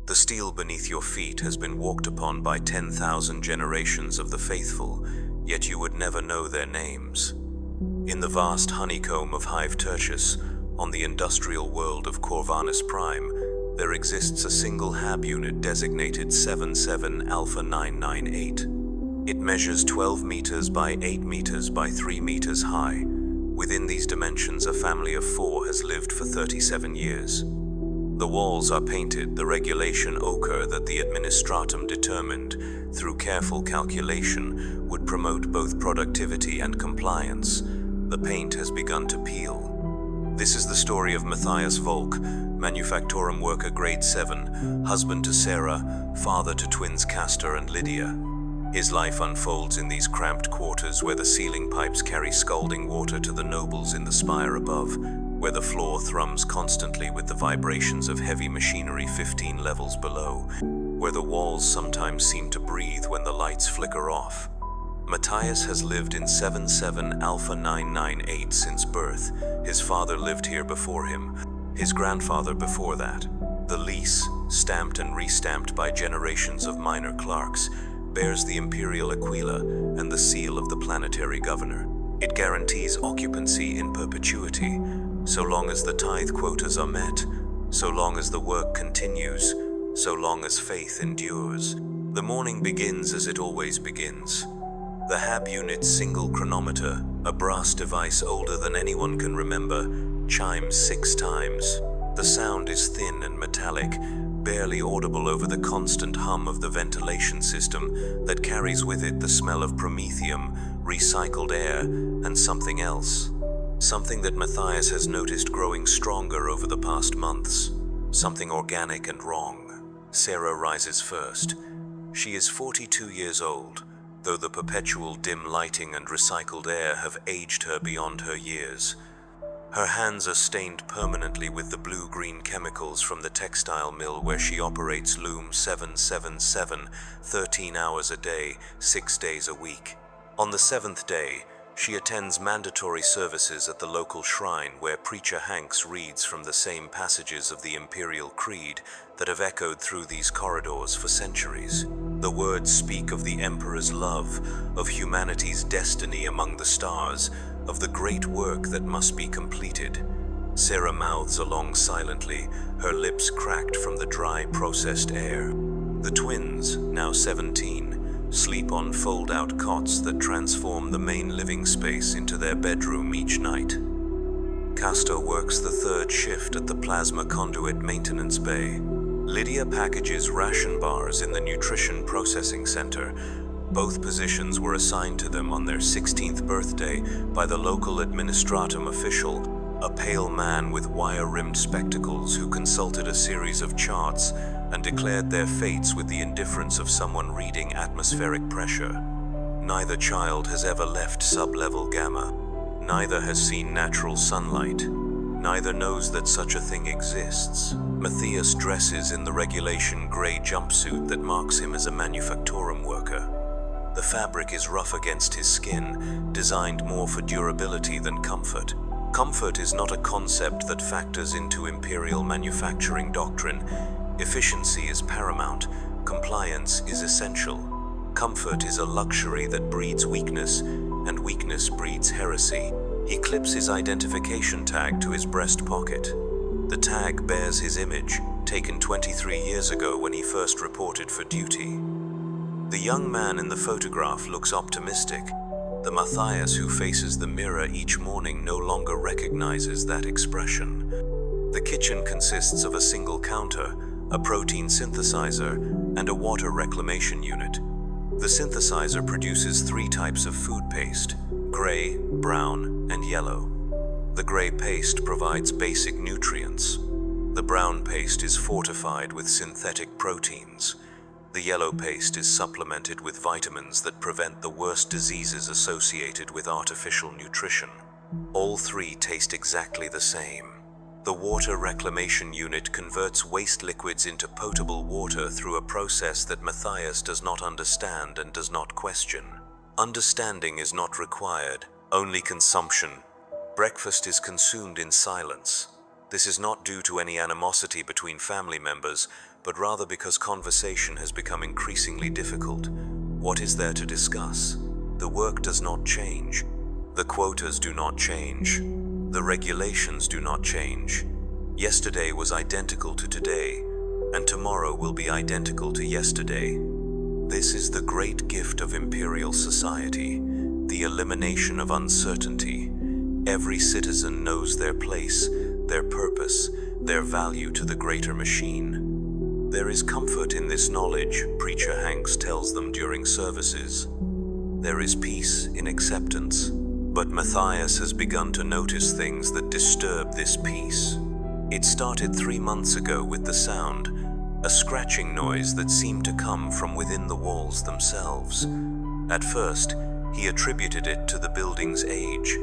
The steel beneath your feet has been walked upon by 10,000 generations of the faithful, yet you would never know their names. In the vast honeycomb of Hive Tertius, on the industrial world of Corvanus Prime, there exists a single hab unit designated 77 Alpha 998. It measures 12 meters by 8 meters by 3 meters high. Within these dimensions, a family of 4 has lived for 37 years. The walls are painted the regulation ochre that the administratum determined, through careful calculation, would promote both productivity and compliance. The paint has begun to peel. This is the story of Matthias Volk, manufactorum worker grade 7, husband to Sarah, father to twins Castor and Lydia. His life unfolds in these cramped quarters where the ceiling pipes carry scalding water to the nobles in the spire above, where the floor thrums constantly with the vibrations of heavy machinery 15 levels below, where the walls sometimes seem to breathe when the lights flicker off. Matthias has lived in 77 Alpha 998 since birth. His father lived here before him, his grandfather before that. The lease, stamped and restamped by generations of minor clerks, bears the imperial aquila and the seal of the planetary governor. It guarantees occupancy in perpetuity, so long as the tithe quotas are met, so long as the work continues, so long as faith endures. The morning begins as it always begins. The hab unit's single chronometer, a brass device older than anyone can remember, chimes 6 times. The sound is thin and metallic, barely audible over the constant hum of the ventilation system that carries with it the smell of promethium, recycled air, and something else. Something that Matthias has noticed growing stronger over the past months. Something organic and wrong. Sarah rises first. She is 42 years old, though the perpetual dim lighting and recycled air have aged her beyond her years. Her hands are stained permanently with the blue-green chemicals from the textile mill where she operates loom 777, 13 hours a day, 6 days a week. On the 7th day, she attends mandatory services at the local shrine where Preacher Hanks reads from the same passages of the Imperial Creed that have echoed through these corridors for centuries. The words speak of the Emperor's love, of humanity's destiny among the stars, of the great work that must be completed. Sarah mouths along silently, her lips cracked from the dry, processed air. The twins, now 17, sleep on fold-out cots that transform the main living space into their bedroom each night. Castor works the 3rd shift at the plasma conduit maintenance bay. Lydia packages ration bars in the nutrition processing center. Both positions were assigned to them on their 16th birthday by the local administratum official, a pale man with wire-rimmed spectacles who consulted a series of charts and declared their fates with the indifference of someone reading atmospheric pressure. Neither child has ever left sub-level gamma. Neither has seen natural sunlight. Neither knows that such a thing exists. Matthias dresses in the regulation gray jumpsuit that marks him as a manufactorum worker. The fabric is rough against his skin, designed more for durability than comfort. Comfort is not a concept that factors into imperial manufacturing doctrine. Efficiency is paramount. Compliance is essential. Comfort is a luxury that breeds weakness, and weakness breeds heresy. He clips his identification tag to his breast pocket. The tag bears his image, taken 23 years ago when he first reported for duty. The young man in the photograph looks optimistic. The Matthias who faces the mirror each morning no longer recognizes that expression. The kitchen consists of a single counter, a protein synthesizer, and a water reclamation unit. The synthesizer produces 3 types of food paste: gray, brown, and yellow. The gray paste provides basic nutrients. The brown paste is fortified with synthetic proteins. The yellow paste is supplemented with vitamins that prevent the worst diseases associated with artificial nutrition. All 3 taste exactly the same. The water reclamation unit converts waste liquids into potable water through a process that Matthias does not understand and does not question. Understanding is not required, only consumption. Breakfast is consumed in silence. This is not due to any animosity between family members, but rather because conversation has become increasingly difficult. What is there to discuss? The work does not change. The quotas do not change. The regulations do not change. Yesterday was identical to today, and tomorrow will be identical to yesterday. This is the great gift of imperial society, the elimination of uncertainty. Every citizen knows their place, their purpose, their value to the greater machine. There is comfort in this knowledge, Preacher Hanks tells them during services. There is peace in acceptance. But Matthias has begun to notice things that disturb this peace. It started 3 months ago with the sound, a scratching noise that seemed to come from within the walls themselves. At first, he attributed it to the building's age.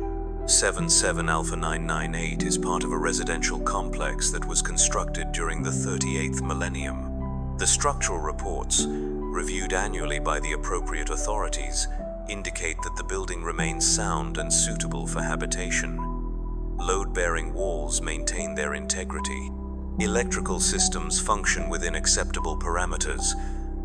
77 Alpha 998 is part of a residential complex that was constructed during the 38th millennium. The structural reports, reviewed annually by the appropriate authorities, indicate that the building remains sound and suitable for habitation. Load-bearing walls maintain their integrity. Electrical systems function within acceptable parameters.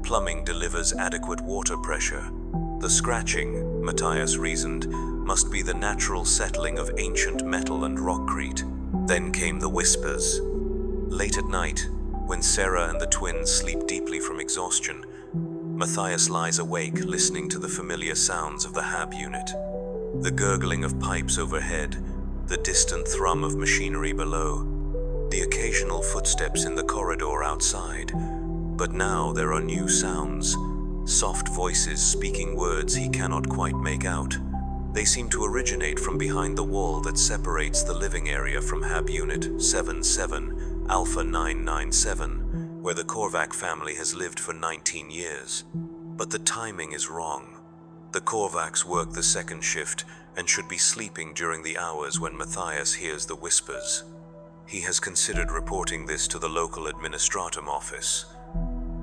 Plumbing delivers adequate water pressure. The scratching, Matthias reasoned, must be the natural settling of ancient metal and rockcrete. Then came the whispers. Late at night, when Sarah and the twins sleep deeply from exhaustion, Matthias lies awake listening to the familiar sounds of the hab unit. The gurgling of pipes overhead, the distant thrum of machinery below, the occasional footsteps in the corridor outside. But now there are new sounds, soft voices speaking words he cannot quite make out. They seem to originate from behind the wall that separates the living area from hab unit 77 Alpha 997. Where the Korvac family has lived for 19 years. But the timing is wrong. The Korvacs work the second shift and should be sleeping during the hours when Matthias hears the whispers. He has considered reporting this to the local administratum office.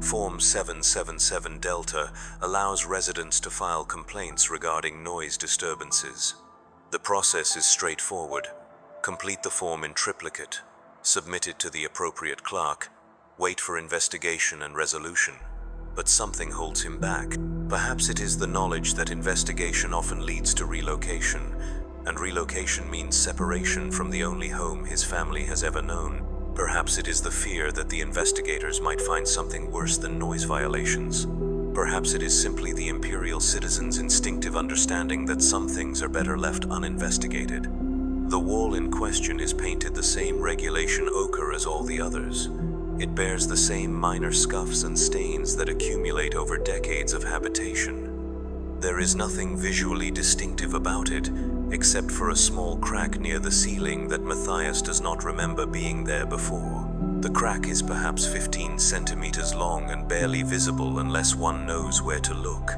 Form 777 Delta allows residents to file complaints regarding noise disturbances. The process is straightforward. Complete the form in triplicate, submit it to the appropriate clerk, wait for investigation and resolution. But something holds him back. Perhaps it is the knowledge that investigation often leads to relocation, and relocation means separation from the only home his family has ever known. Perhaps it is the fear that the investigators might find something worse than noise violations. Perhaps it is simply the imperial citizens' instinctive understanding that some things are better left uninvestigated. The wall in question is painted the same regulation ochre as all the others. It bears the same minor scuffs and stains that accumulate over decades of habitation. There is nothing visually distinctive about it, except for a small crack near the ceiling that Matthias does not remember being there before. The crack is perhaps 15 centimeters long and barely visible unless one knows where to look.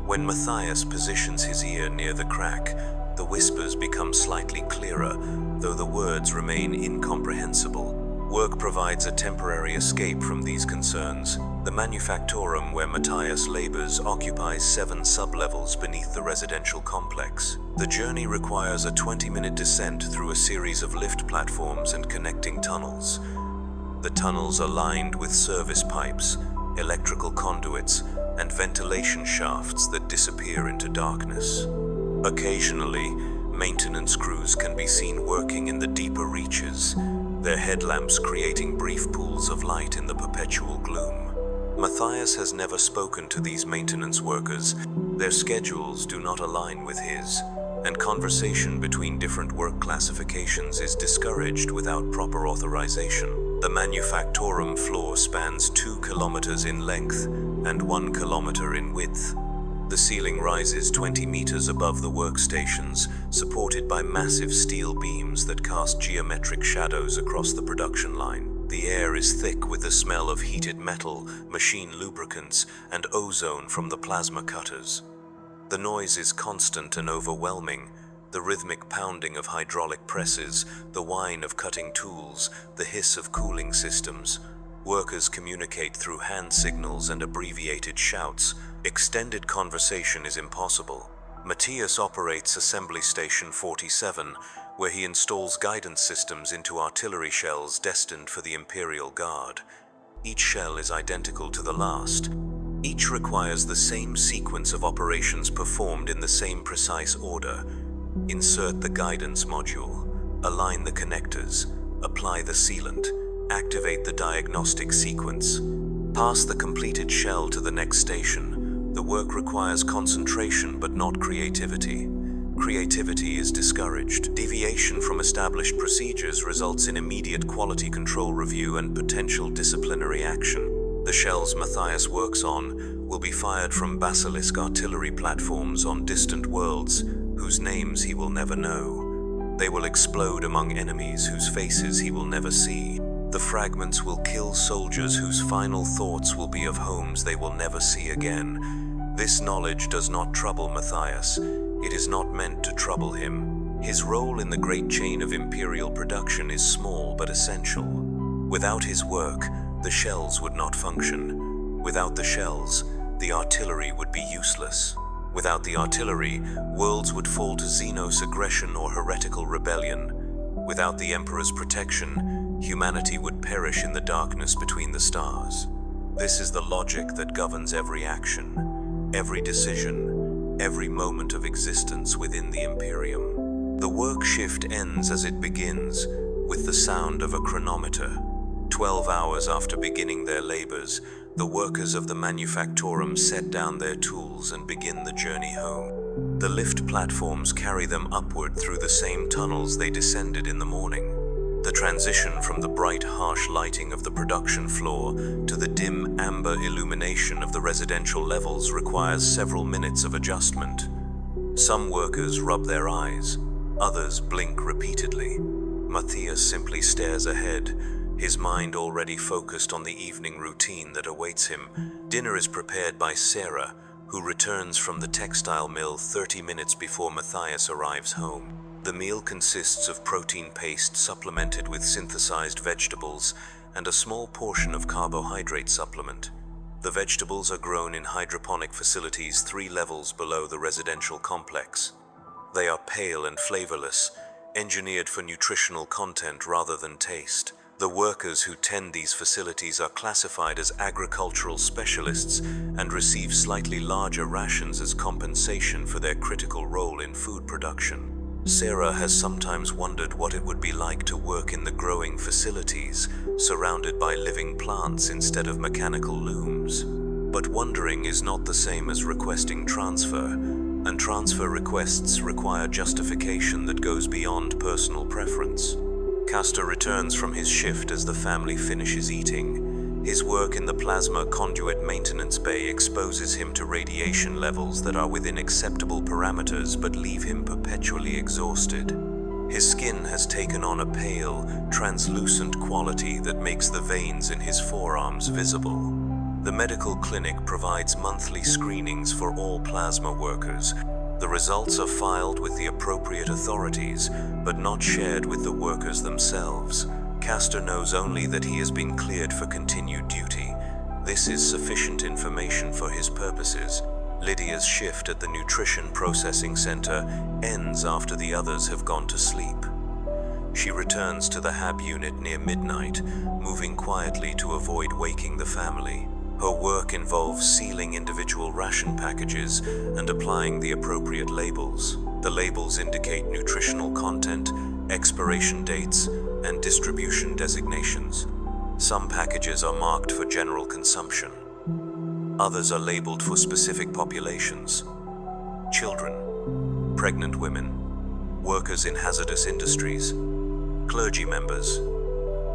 When Matthias positions his ear near the crack, the whispers become slightly clearer, though the words remain incomprehensible. Work provides a temporary escape from these concerns. The manufactorum where Matthias labors occupies 7 sublevels beneath the residential complex. The journey requires a 20-minute descent through a series of lift platforms and connecting tunnels. The tunnels are lined with service pipes, electrical conduits, and ventilation shafts that disappear into darkness. Occasionally, maintenance crews can be seen working in the deeper reaches, their headlamps creating brief pools of light in the perpetual gloom. Matthias has never spoken to these maintenance workers. Their schedules do not align with his, and conversation between different work classifications is discouraged without proper authorization. The manufactorum floor spans 2 kilometers in length and 1 kilometer in width. The ceiling rises 20 meters above the workstations, supported by massive steel beams that cast geometric shadows across the production line. The air is thick with the smell of heated metal, machine lubricants, and ozone from the plasma cutters. The noise is constant and overwhelming, the rhythmic pounding of hydraulic presses, the whine of cutting tools, the hiss of cooling systems. Workers communicate through hand signals and abbreviated shouts. Extended conversation is impossible. Matthias operates Assembly Station 47, where he installs guidance systems into artillery shells destined for the Imperial Guard. Each shell is identical to the last. Each requires the same sequence of operations performed in the same precise order. Insert the guidance module, align the connectors, apply the sealant, activate the diagnostic sequence. Pass the completed shell to the next station. The work requires concentration but not creativity. Creativity is discouraged. Deviation from established procedures results in immediate quality control review and potential disciplinary action. The shells Matthias works on will be fired from basilisk artillery platforms on distant worlds whose names he will never know. They will explode among enemies whose faces he will never see. The fragments will kill soldiers whose final thoughts will be of homes they will never see again. This knowledge does not trouble Matthias. It is not meant to trouble him. His role in the great chain of imperial production is small but essential. Without his work, the shells would not function. Without the shells, the artillery would be useless. Without the artillery, worlds would fall to Xenos aggression or heretical rebellion. Without the Emperor's protection, humanity would perish in the darkness between the stars. This is the logic that governs every action, every decision, every moment of existence within the Imperium. The work shift ends as it begins, with the sound of a chronometer. 12 hours after beginning their labors, the workers of the manufactorum set down their tools and begin the journey home. The lift platforms carry them upward through the same tunnels they descended in the morning. The transition from the bright, harsh lighting of the production floor to the dim, amber illumination of the residential levels requires several minutes of adjustment. Some workers rub their eyes, others blink repeatedly. Matthias simply stares ahead, his mind already focused on the evening routine that awaits him. Dinner is prepared by Sarah, who returns from the textile mill 30 minutes before Matthias arrives home. The meal consists of protein paste supplemented with synthesized vegetables and a small portion of carbohydrate supplement. The vegetables are grown in hydroponic facilities 3 levels below the residential complex. They are pale and flavorless, engineered for nutritional content rather than taste. The workers who tend these facilities are classified as agricultural specialists and receive slightly larger rations as compensation for their critical role in food production. Sarah has sometimes wondered what it would be like to work in the growing facilities, surrounded by living plants instead of mechanical looms. But wondering is not the same as requesting transfer, and transfer requests require justification that goes beyond personal preference. Castor returns from his shift as the family finishes eating. His work in the plasma conduit maintenance bay exposes him to radiation levels that are within acceptable parameters but leave him perpetually exhausted. His skin has taken on a pale, translucent quality that makes the veins in his forearms visible. The medical clinic provides monthly screenings for all plasma workers. The results are filed with the appropriate authorities, but not shared with the workers themselves. Castor knows only that he has been cleared for continued duty. This is sufficient information for his purposes. Lydia's shift at the nutrition processing center ends after the others have gone to sleep. She returns to the hab unit near midnight, moving quietly to avoid waking the family. Her work involves sealing individual ration packages and applying the appropriate labels. The labels indicate nutritional content, expiration dates, and distribution designations. Some packages are marked for general consumption. Others are labeled for specific populations: children, pregnant women, workers in hazardous industries, clergy members,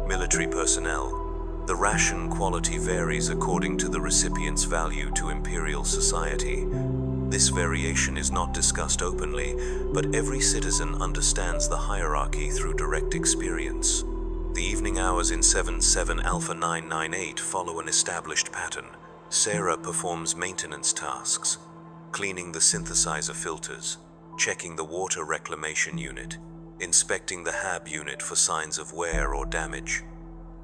military personnel. The ration quality varies according to the recipient's value to imperial society. This variation is not discussed openly, but every citizen understands the hierarchy through direct experience. The evening hours in 77 Alpha 998 follow an established pattern. Sarah performs maintenance tasks, cleaning the synthesizer filters, checking the water reclamation unit, inspecting the hab unit for signs of wear or damage.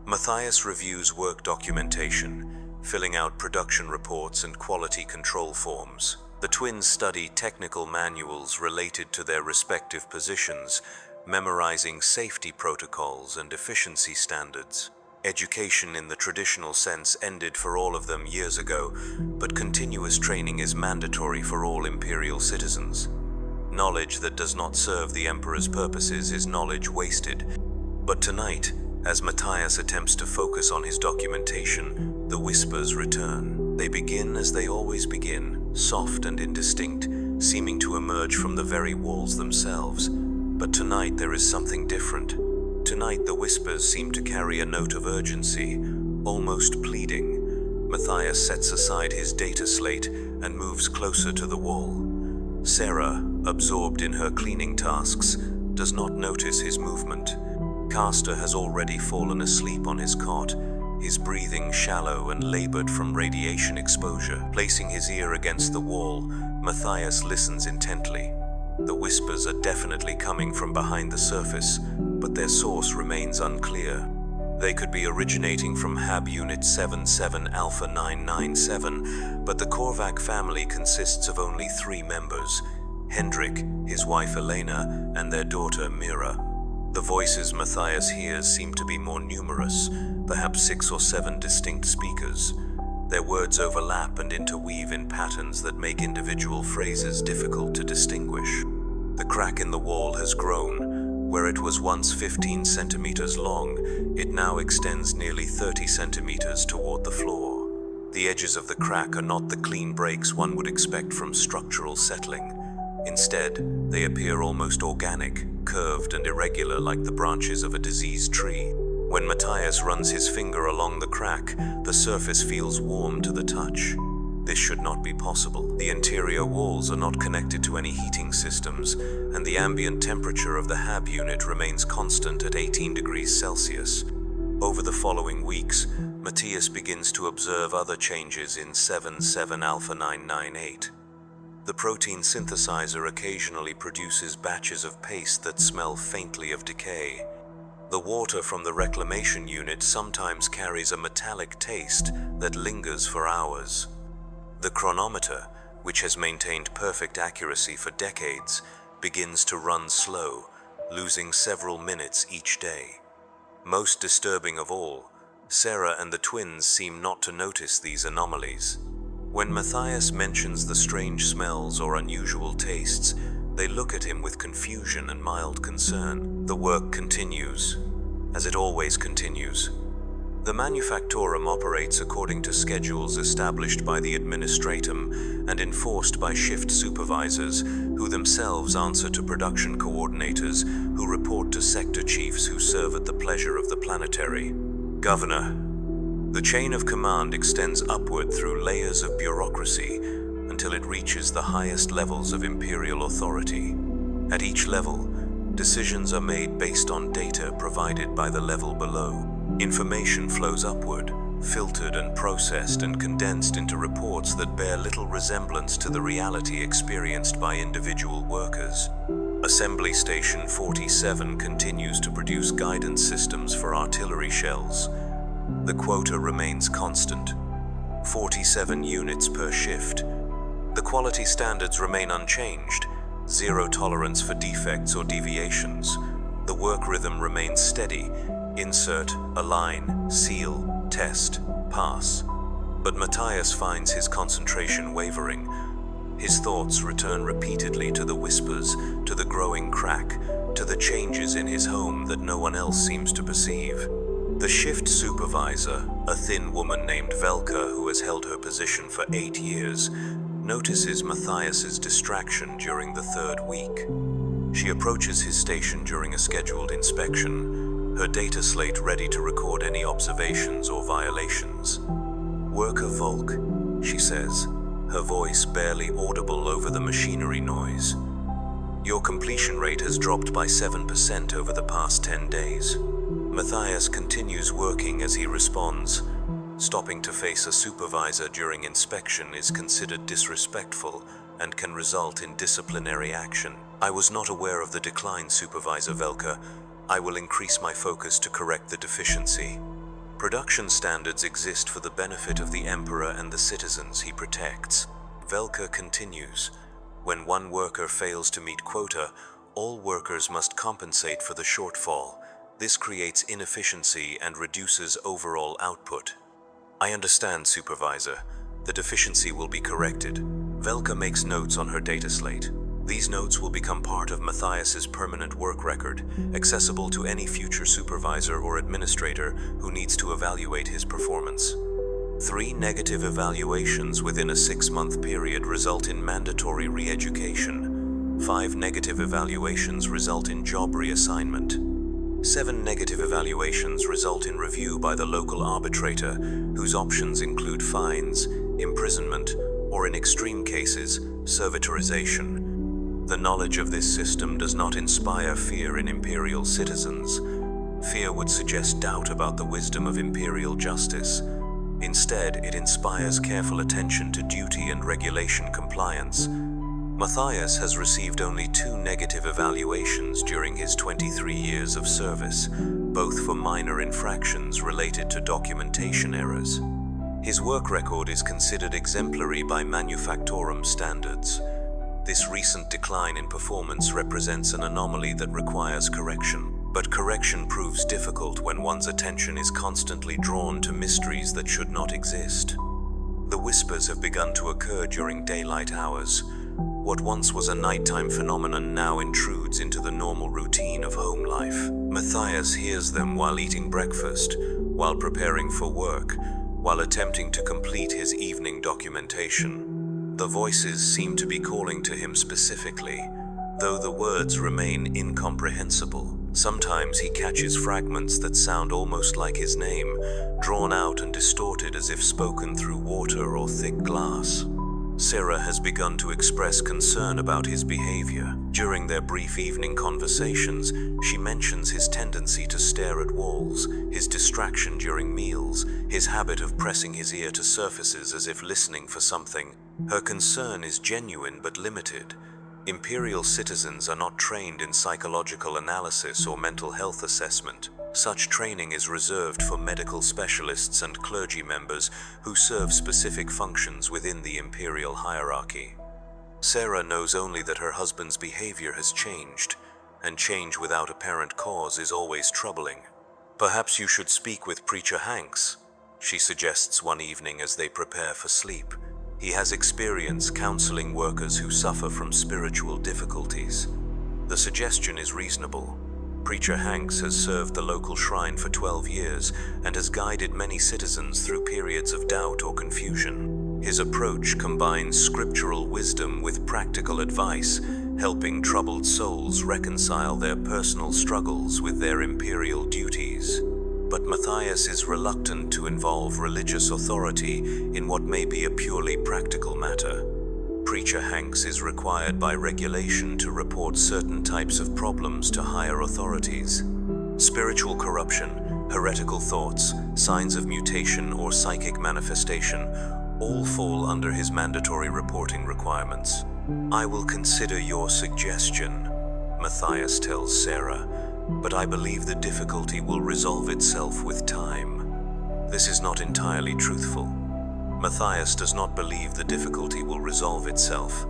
Matthias reviews work documentation, filling out production reports and quality control forms. The twins study technical manuals related to their respective positions, memorizing safety protocols and efficiency standards. Education in the traditional sense ended for all of them years ago, but continuous training is mandatory for all Imperial citizens. Knowledge that does not serve the Emperor's purposes is knowledge wasted. But tonight, as Matthias attempts to focus on his documentation, the whispers return. They begin as they always begin, soft and indistinct, seeming to emerge from the very walls themselves. But tonight there is something different. Tonight the whispers seem to carry a note of urgency, almost pleading. Matthias sets aside his data slate and moves closer to the wall. Sarah, absorbed in her cleaning tasks, does not notice his movement. Castor has already fallen asleep on his cot, his breathing shallow and labored from radiation exposure. Placing his ear against the wall, Matthias listens intently. The whispers are definitely coming from behind the surface, but their source remains unclear. They could be originating from Hab Unit 77 Alpha 997, but the Korvac family consists of only 3 members: Hendrik, his wife Elena, and their daughter Mira. The voices Matthias hears seem to be more numerous, perhaps 6 or 7 distinct speakers. Their words overlap and interweave in patterns that make individual phrases difficult to distinguish. The crack in the wall has grown. Where it was once 15 centimeters long, it now extends nearly 30 centimeters toward the floor. The edges of the crack are not the clean breaks one would expect from structural settling. Instead, they appear almost organic, curved and irregular like the branches of a diseased tree. When Matthias runs his finger along the crack, the surface feels warm to the touch. This should not be possible. The interior walls are not connected to any heating systems, and the ambient temperature of the Hab unit remains constant at 18 degrees Celsius. Over the following weeks, Matthias begins to observe other changes in 77 Alpha 998. The protein synthesizer occasionally produces batches of paste that smell faintly of decay. The water from the reclamation unit sometimes carries a metallic taste that lingers for hours. The chronometer, which has maintained perfect accuracy for decades, begins to run slow, losing several minutes each day. Most disturbing of all, Sarah and the twins seem not to notice these anomalies. When Matthias mentions the strange smells or unusual tastes, they look at him with confusion and mild concern. The work continues, as it always continues. The manufactorum operates according to schedules established by the administratum and enforced by shift supervisors, who themselves answer to production coordinators, who report to sector chiefs who serve at the pleasure of the planetary governor. The chain of command extends upward through layers of bureaucracy until it reaches the highest levels of imperial authority. At each level, decisions are made based on data provided by the level below. Information flows upward, filtered and processed and condensed into reports that bear little resemblance to the reality experienced by individual workers. Assembly Station 47 continues to produce guidance systems for artillery shells. The quota remains constant, 47 units per shift. The quality standards remain unchanged, 0 tolerance for defects or deviations. The work rhythm remains steady: insert, align, seal, test, pass. But Matthias finds his concentration wavering. His thoughts return repeatedly to the whispers, to the growing crack, to the changes in his home that no one else seems to perceive. The shift supervisor, a thin woman named Velka who has held her position for 8 years, notices Matthias's distraction during the 3rd week. She approaches his station during a scheduled inspection, her data slate ready to record any observations or violations. "Worker Volk," she says, her voice barely audible over the machinery noise. "Your completion rate has dropped by 7% over the past 10 days. Matthias continues working as he responds. Stopping to face a supervisor during inspection is considered disrespectful and can result in disciplinary action. "I was not aware of the decline, Supervisor Velka. I will increase my focus to correct the deficiency." Production standards exist for the benefit of the Emperor and the citizens he protects. Velka continues. When one worker fails to meet quota, all workers must compensate for the shortfall. This creates inefficiency and reduces overall output. I understand, Supervisor. The deficiency will be corrected. Velka makes notes on her data slate. These notes will become part of Matthias's permanent work record, accessible to any future supervisor or administrator who needs to evaluate his performance. 3 negative evaluations within a 6-month period result in mandatory re-education. 5 negative evaluations result in job reassignment. 7 negative evaluations result in review by the local arbitrator, whose options include fines, imprisonment, or in extreme cases, servitorization. The knowledge of this system does not inspire fear in Imperial citizens. Fear would suggest doubt about the wisdom of Imperial justice. Instead, it inspires careful attention to duty and regulation compliance. Matthias has received only 2 negative evaluations during his 23 years of service, both for minor infractions related to documentation errors. His work record is considered exemplary by manufactorum standards. This recent decline in performance represents an anomaly that requires correction. But correction proves difficult when one's attention is constantly drawn to mysteries that should not exist. The whispers have begun to occur during daylight hours. What once was a nighttime phenomenon now intrudes into the normal routine of home life. Matthias hears them while eating breakfast, while preparing for work, while attempting to complete his evening documentation. The voices seem to be calling to him specifically, though the words remain incomprehensible. Sometimes he catches fragments that sound almost like his name, drawn out and distorted as if spoken through water or thick glass. Sarah has begun to express concern about his behavior. During their brief evening conversations, she mentions his tendency to stare at walls, his distraction during meals, his habit of pressing his ear to surfaces as if listening for something. Her concern is genuine but limited. Imperial citizens are not trained in psychological analysis or mental health assessment. Such training is reserved for medical specialists and clergy members who serve specific functions within the imperial hierarchy. Sarah knows only that her husband's behavior has changed, and change without apparent cause is always troubling. Perhaps you should speak with Preacher Hanks, she suggests one evening as they prepare for sleep. He has experience counseling workers who suffer from spiritual difficulties. The suggestion is reasonable. Preacher Hanks has served the local shrine for 12 years and has guided many citizens through periods of doubt or confusion. His approach combines scriptural wisdom with practical advice, helping troubled souls reconcile their personal struggles with their imperial duties. But Matthias is reluctant to involve religious authority in what may be a purely practical matter. Preacher Hanks is required by regulation to report certain types of problems to higher authorities. Spiritual corruption, heretical thoughts, signs of mutation or psychic manifestation all fall under his mandatory reporting requirements. I will consider your suggestion, Matthias tells Sarah, but I believe the difficulty will resolve itself with time. This is not entirely truthful. Matthias does not believe the difficulty will resolve itself.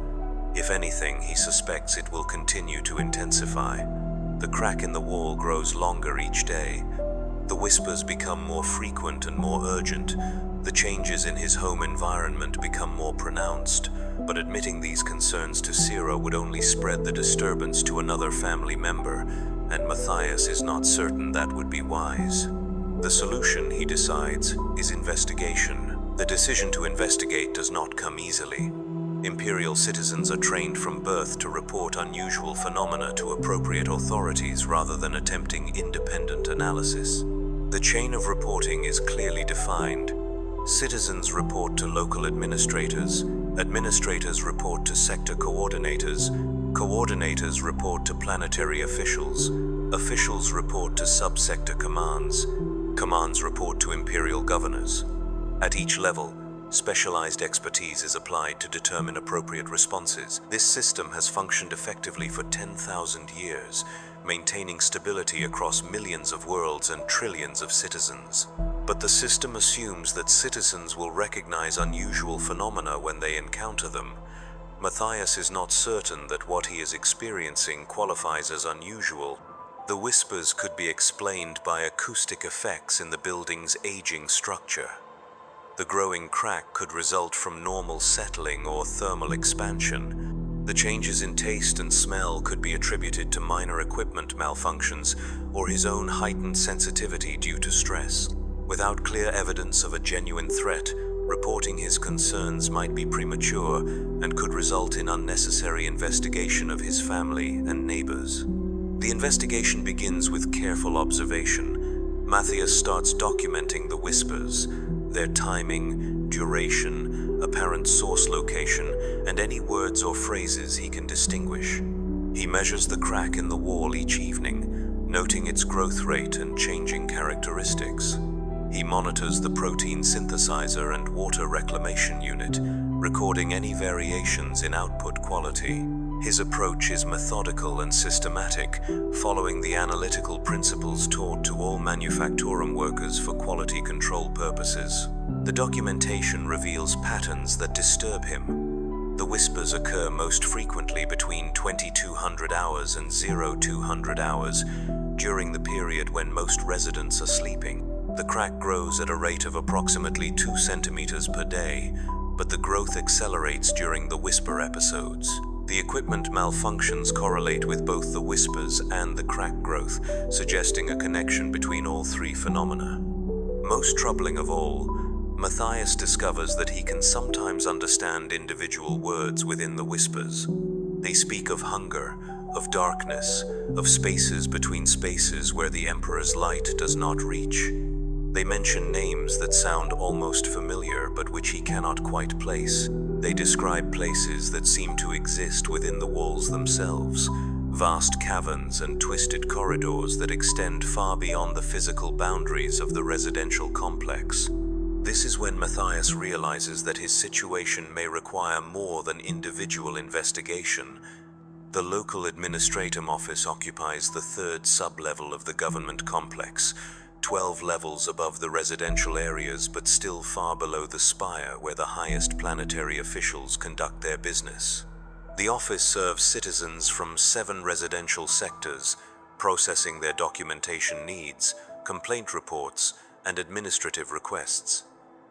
If anything, he suspects it will continue to intensify. The crack in the wall grows longer each day. The whispers become more frequent and more urgent. The changes in his home environment become more pronounced. But admitting these concerns to Sarah would only spread the disturbance to another family member, and Matthias is not certain that would be wise. The solution, he decides, is investigation. The decision to investigate does not come easily. Imperial citizens are trained from birth to report unusual phenomena to appropriate authorities rather than attempting independent analysis. The chain of reporting is clearly defined. Citizens report to local administrators, administrators report to sector coordinators, coordinators report to planetary officials, officials report to subsector commands, commands report to imperial governors. At each level, specialized expertise is applied to determine appropriate responses. This system has functioned effectively for 10,000 years, maintaining stability across millions of worlds and trillions of citizens. But the system assumes that citizens will recognize unusual phenomena when they encounter them. Matthias is not certain that what he is experiencing qualifies as unusual. The whispers could be explained by acoustic effects in the building's aging structure. The growing crack could result from normal settling or thermal expansion. The changes in taste and smell could be attributed to minor equipment malfunctions or his own heightened sensitivity due to stress. Without clear evidence of a genuine threat, reporting his concerns might be premature and could result in unnecessary investigation of his family and neighbors. The investigation begins with careful observation. Matthias starts documenting the whispers, their timing, duration, apparent source location, and any words or phrases he can distinguish. He measures the crack in the wall each evening, noting its growth rate and changing characteristics. He monitors the protein synthesizer and water reclamation unit, recording any variations in output quality. His approach is methodical and systematic, following the analytical principles taught to all manufactorum workers for quality control purposes. The documentation reveals patterns that disturb him. The whispers occur most frequently between 2200 hours and 0200 hours, during the period when most residents are sleeping. The crack grows at a rate of approximately 2 centimeters per day, but the growth accelerates during the whisper episodes. The equipment malfunctions correlate with both the whispers and the crack growth, suggesting a connection between all three phenomena. Most troubling of all, Matthias discovers that he can sometimes understand individual words within the whispers. They speak of hunger, of darkness, of spaces between spaces where the Emperor's light does not reach. They mention names that sound almost familiar but which he cannot quite place. They describe places that seem to exist within the walls themselves, vast caverns and twisted corridors that extend far beyond the physical boundaries of the residential complex. This is when Matthias realizes that his situation may require more than individual investigation. The local administratum office occupies the third sub-level of the government complex, 12 levels above the residential areas but still far below the spire where the highest planetary officials conduct their business. The office serves citizens from 7 residential sectors, processing their documentation needs, complaint reports, and administrative requests.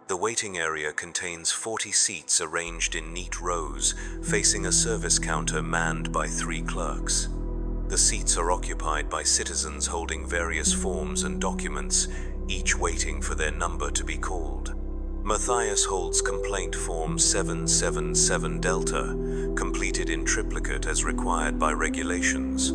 The waiting area contains 40 seats arranged in neat rows, facing a service counter manned by 3 clerks. The seats are occupied by citizens holding various forms and documents, each waiting for their number to be called. Matthias holds complaint form 777 Delta, completed in triplicate as required by regulations.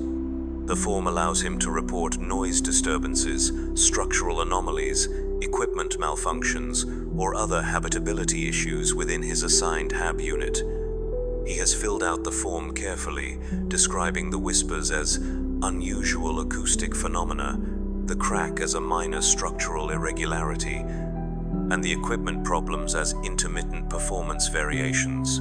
The form allows him to report noise disturbances, structural anomalies, equipment malfunctions, or other habitability issues within his assigned HAB unit. He has filled out the form carefully, describing the whispers as unusual acoustic phenomena, the crack as a minor structural irregularity, and the equipment problems as intermittent performance variations.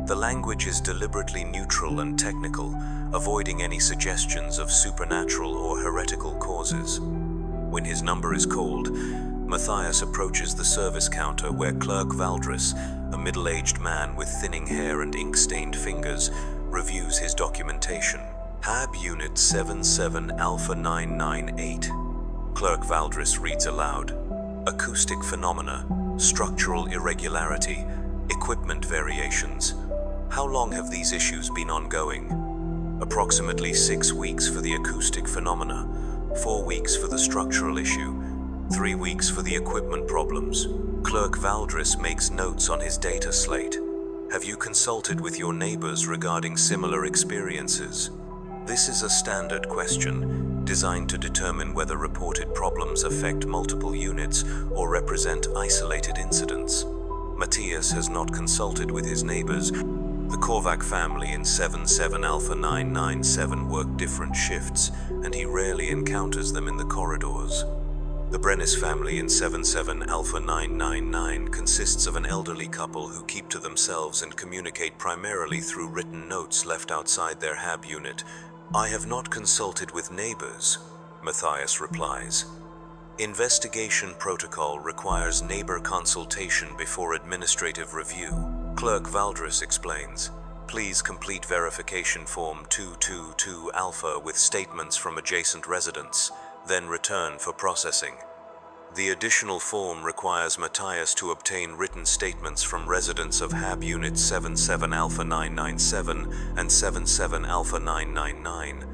The language is deliberately neutral and technical, avoiding any suggestions of supernatural or heretical causes. When his number is called, Matthias approaches the service counter where Clerk Valdris, a middle-aged man with thinning hair and ink-stained fingers, reviews his documentation. HAB Unit 77 Alpha 998. Clerk Valdris reads aloud. Acoustic phenomena, structural irregularity, equipment variations. How long have these issues been ongoing? Approximately 6 weeks for the acoustic phenomena, 4 weeks for the structural issue, 3 weeks for the equipment problems. Clerk Valdris makes notes on his data slate. Have you consulted with your neighbors regarding similar experiences? This is a standard question, designed to determine whether reported problems affect multiple units or represent isolated incidents. Matthias has not consulted with his neighbors. The Korvac family in 77 Alpha 997 work different shifts, and he rarely encounters them in the corridors. The Brennis family in 77 Alpha 999 consists of an elderly couple who keep to themselves and communicate primarily through written notes left outside their HAB unit. I have not consulted with neighbors, Matthias replies. Investigation protocol requires neighbor consultation before administrative review, Clerk Valdris explains. Please complete verification form 222 Alpha with statements from adjacent residents, then return for processing. The additional form requires Matthias to obtain written statements from residents of HAB Unit 77 Alpha 997 and 77 Alpha 999,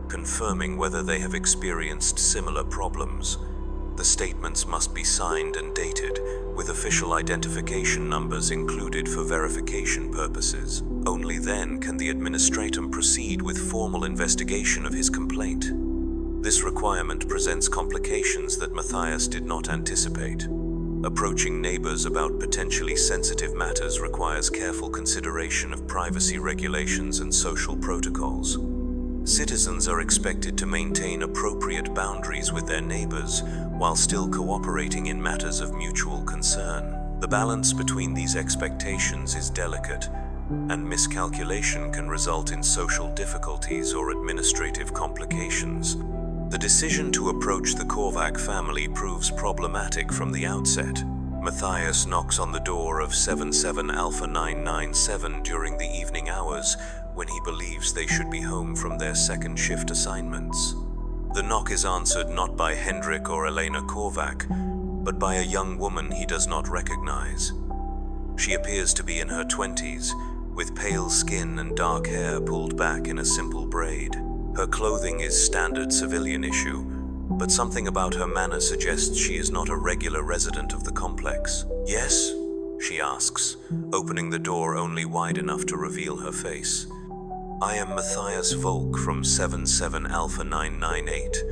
confirming whether they have experienced similar problems. The statements must be signed and dated, with official identification numbers included for verification purposes. Only then can the administratum proceed with formal investigation of his complaint. This requirement presents complications that Matthias did not anticipate. Approaching neighbors about potentially sensitive matters requires careful consideration of privacy regulations and social protocols. Citizens are expected to maintain appropriate boundaries with their neighbors while still cooperating in matters of mutual concern. The balance between these expectations is delicate, and miscalculation can result in social difficulties or administrative complications. The decision to approach the Korvac family proves problematic from the outset. Matthias knocks on the door of 77 Alpha 997 during the evening hours when he believes they should be home from their second shift assignments. The knock is answered not by Hendrik or Elena Korvac, but by a young woman he does not recognize. She appears to be in her 20s, with pale skin and dark hair pulled back in a simple braid. Her clothing is standard civilian issue, but something about her manner suggests she is not a regular resident of the complex. "Yes?" she asks, opening the door only wide enough to reveal her face. "I am Matthias Volk from 77 Alpha 998.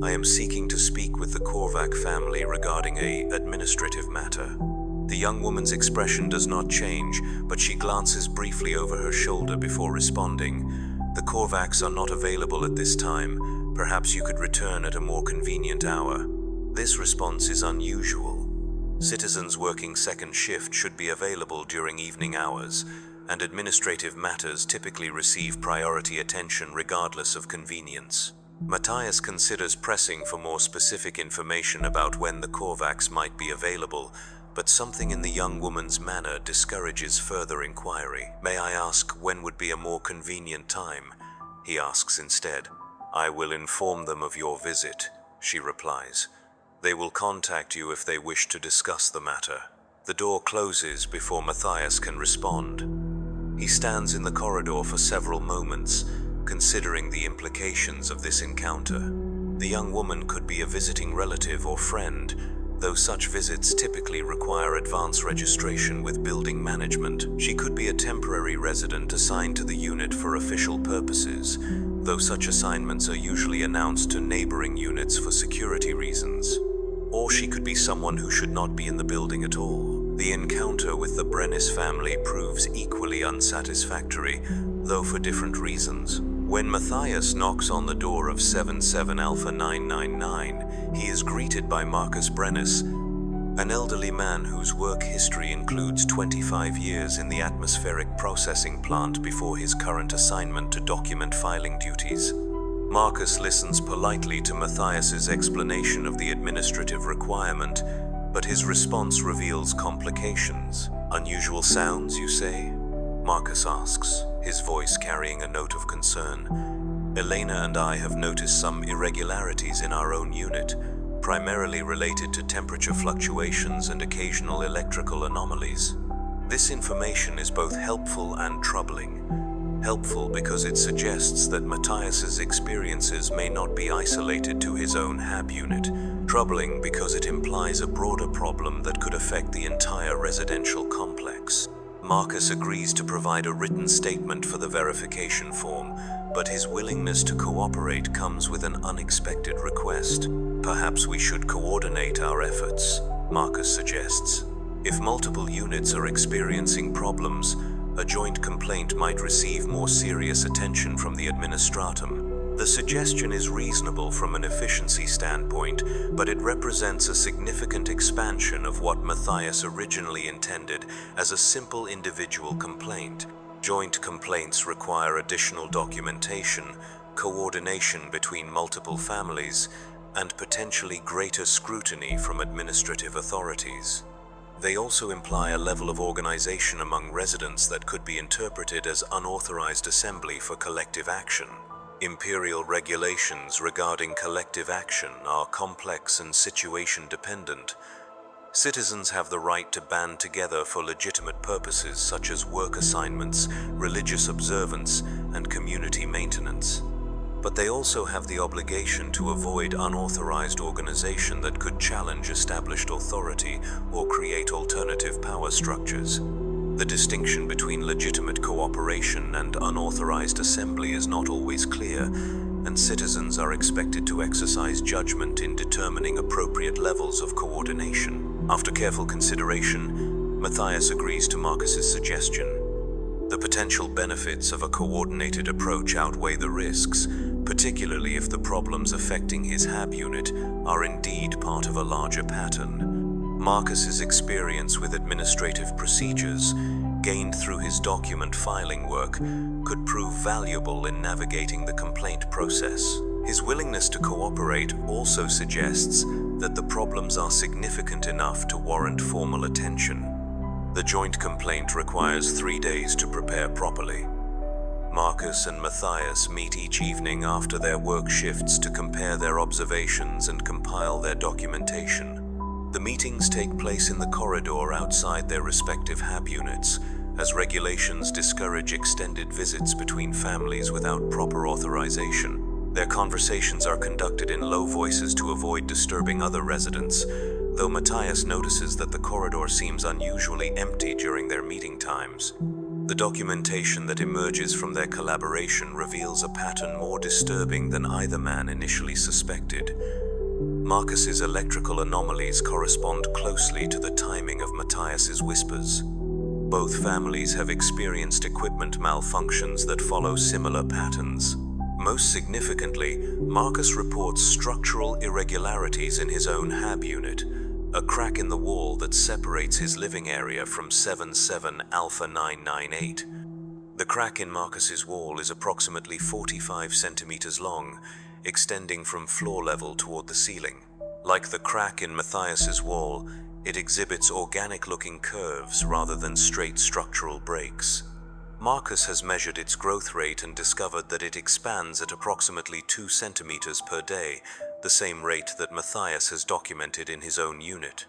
I am seeking to speak with the Korvac family regarding an administrative matter." The young woman's expression does not change, but she glances briefly over her shoulder before responding. "The Korvacs are not available at this time. Perhaps you could return at a more convenient hour." This response is unusual. Citizens working second shift should be available during evening hours, and administrative matters typically receive priority attention regardless of convenience. Matthias considers pressing for more specific information about when the Korvacs might be available, but something in the young woman's manner discourages further inquiry. "May I ask when would be a more convenient time?" he asks instead. "I will inform them of your visit," she replies. "They will contact you if they wish to discuss the matter." The door closes before Matthias can respond. He stands in the corridor for several moments, considering the implications of this encounter. The young woman could be a visiting relative or friend, though such visits typically require advance registration with building management. She could be a temporary resident assigned to the unit for official purposes, though such assignments are usually announced to neighboring units for security reasons. Or she could be someone who should not be in the building at all. The encounter with the Brennis family proves equally unsatisfactory, though for different reasons. When Matthias knocks on the door of 77 Alpha 999, he is greeted by Marcus Brennis, an elderly man whose work history includes 25 years in the atmospheric processing plant before his current assignment to document filing duties. Marcus listens politely to Matthias's explanation of the administrative requirement, but his response reveals complications. "Unusual sounds, you say?" Marcus asks, his voice carrying a note of concern. "Elena and I have noticed some irregularities in our own unit, primarily related to temperature fluctuations and occasional electrical anomalies. This information is both helpful and troubling. Helpful because it suggests that Matthias's experiences may not be isolated to his own HAB unit. Troubling because it implies a broader problem that could affect the entire residential complex." Marcus agrees to provide a written statement for the verification form, but his willingness to cooperate comes with an unexpected request. "Perhaps we should coordinate our efforts," Marcus suggests. "If multiple units are experiencing problems, a joint complaint might receive more serious attention from the administratum." The suggestion is reasonable from an efficiency standpoint, but it represents a significant expansion of what Matthias originally intended as a simple individual complaint. Joint complaints require additional documentation, coordination between multiple families, and potentially greater scrutiny from administrative authorities. They also imply a level of organization among residents that could be interpreted as unauthorized assembly for collective action. Imperial regulations regarding collective action are complex and situation-dependent. Citizens have the right to band together for legitimate purposes such as work assignments, religious observance, and community maintenance. But they also have the obligation to avoid unauthorized organization that could challenge established authority or create alternative power structures. The distinction between legitimate cooperation and unauthorized assembly is not always clear, and citizens are expected to exercise judgment in determining appropriate levels of coordination. After careful consideration, Matthias agrees to Marcus's suggestion. The potential benefits of a coordinated approach outweigh the risks, particularly if the problems affecting his HAB unit are indeed part of a larger pattern. Marcus's experience with administrative procedures, gained through his document filing work, could prove valuable in navigating the complaint process. His willingness to cooperate also suggests that the problems are significant enough to warrant formal attention. The joint complaint requires 3 days to prepare properly. Marcus and Matthias meet each evening after their work shifts to compare their observations and compile their documentation. The meetings take place in the corridor outside their respective HAB units, as regulations discourage extended visits between families without proper authorization. Their conversations are conducted in low voices to avoid disturbing other residents, though Matthias notices that the corridor seems unusually empty during their meeting times. The documentation that emerges from their collaboration reveals a pattern more disturbing than either man initially suspected. Marcus's electrical anomalies correspond closely to the timing of Matthias's whispers. Both families have experienced equipment malfunctions that follow similar patterns. Most significantly, Marcus reports structural irregularities in his own HAB unit, a crack in the wall that separates his living area from 77 Alpha 998. The crack in Marcus's wall is approximately 45 centimeters long, extending from floor level toward the ceiling. Like the crack in Matthias's wall, it exhibits organic-looking curves rather than straight structural breaks. Marcus has measured its growth rate and discovered that it expands at approximately 2 centimeters per day, the same rate that Matthias has documented in his own unit.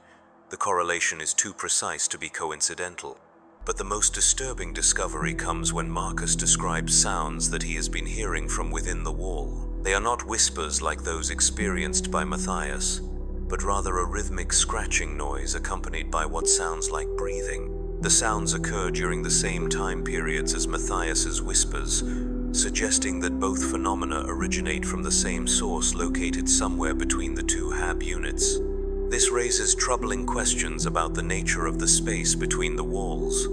The correlation is too precise to be coincidental. But the most disturbing discovery comes when Marcus describes sounds that he has been hearing from within the wall. They are not whispers like those experienced by Matthias, but rather a rhythmic scratching noise accompanied by what sounds like breathing. The sounds occur during the same time periods as Matthias's whispers, suggesting that both phenomena originate from the same source located somewhere between the two HAB units. This raises troubling questions about the nature of the space between the walls.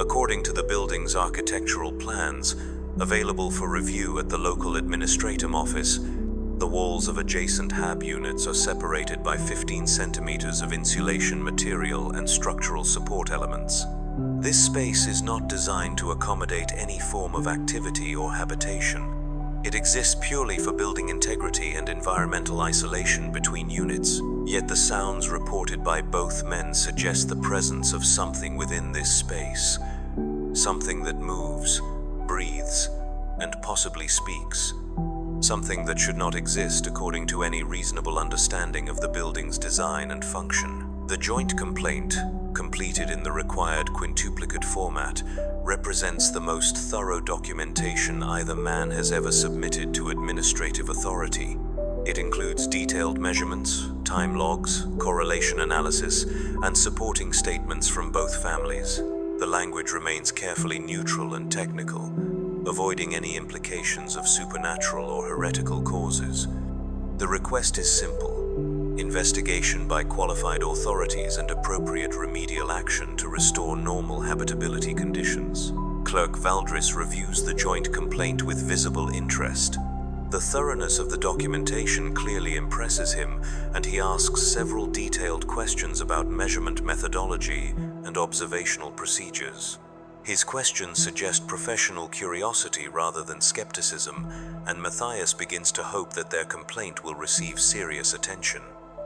According to the building's architectural plans, available for review at the local administratum office, the walls of adjacent HAB units are separated by 15 centimeters of insulation material and structural support elements. This space is not designed to accommodate any form of activity or habitation. It exists purely for building integrity and environmental isolation between units. Yet the sounds reported by both men suggest the presence of something within this space. Something that moves, breathes, and possibly speaks. Something that should not exist according to any reasonable understanding of the building's design and function. The joint complaint, completed in the required quintuplicate format, represents the most thorough documentation either man has ever submitted to administrative authority. It includes detailed measurements, time logs, correlation analysis, and supporting statements from both families. The language remains carefully neutral and technical, avoiding any implications of supernatural or heretical causes. The request is simple: investigation by qualified authorities and appropriate remedial action to restore normal habitability conditions. Clerk Valdris reviews the joint complaint with visible interest. The thoroughness of the documentation clearly impresses him, and he asks several detailed questions about measurement methodology and observational procedures. His questions suggest professional curiosity rather than skepticism, and Matthias begins to hope that their complaint will receive serious attention.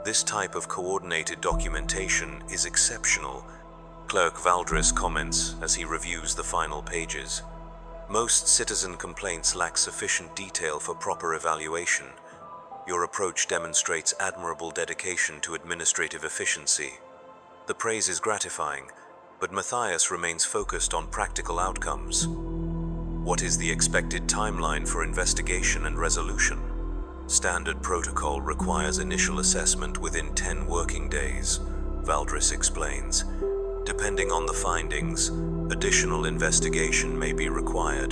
This type of coordinated documentation is exceptional, Clerk Valdris comments as he reviews the final pages. Most citizen complaints lack sufficient detail for proper evaluation. Your approach demonstrates admirable dedication to administrative efficiency. The praise is gratifying, but Matthias remains focused on practical outcomes. What is the expected timeline for investigation and resolution? Standard protocol requires initial assessment within 10 working days, Valdris explains. Depending on the findings, additional investigation may be required.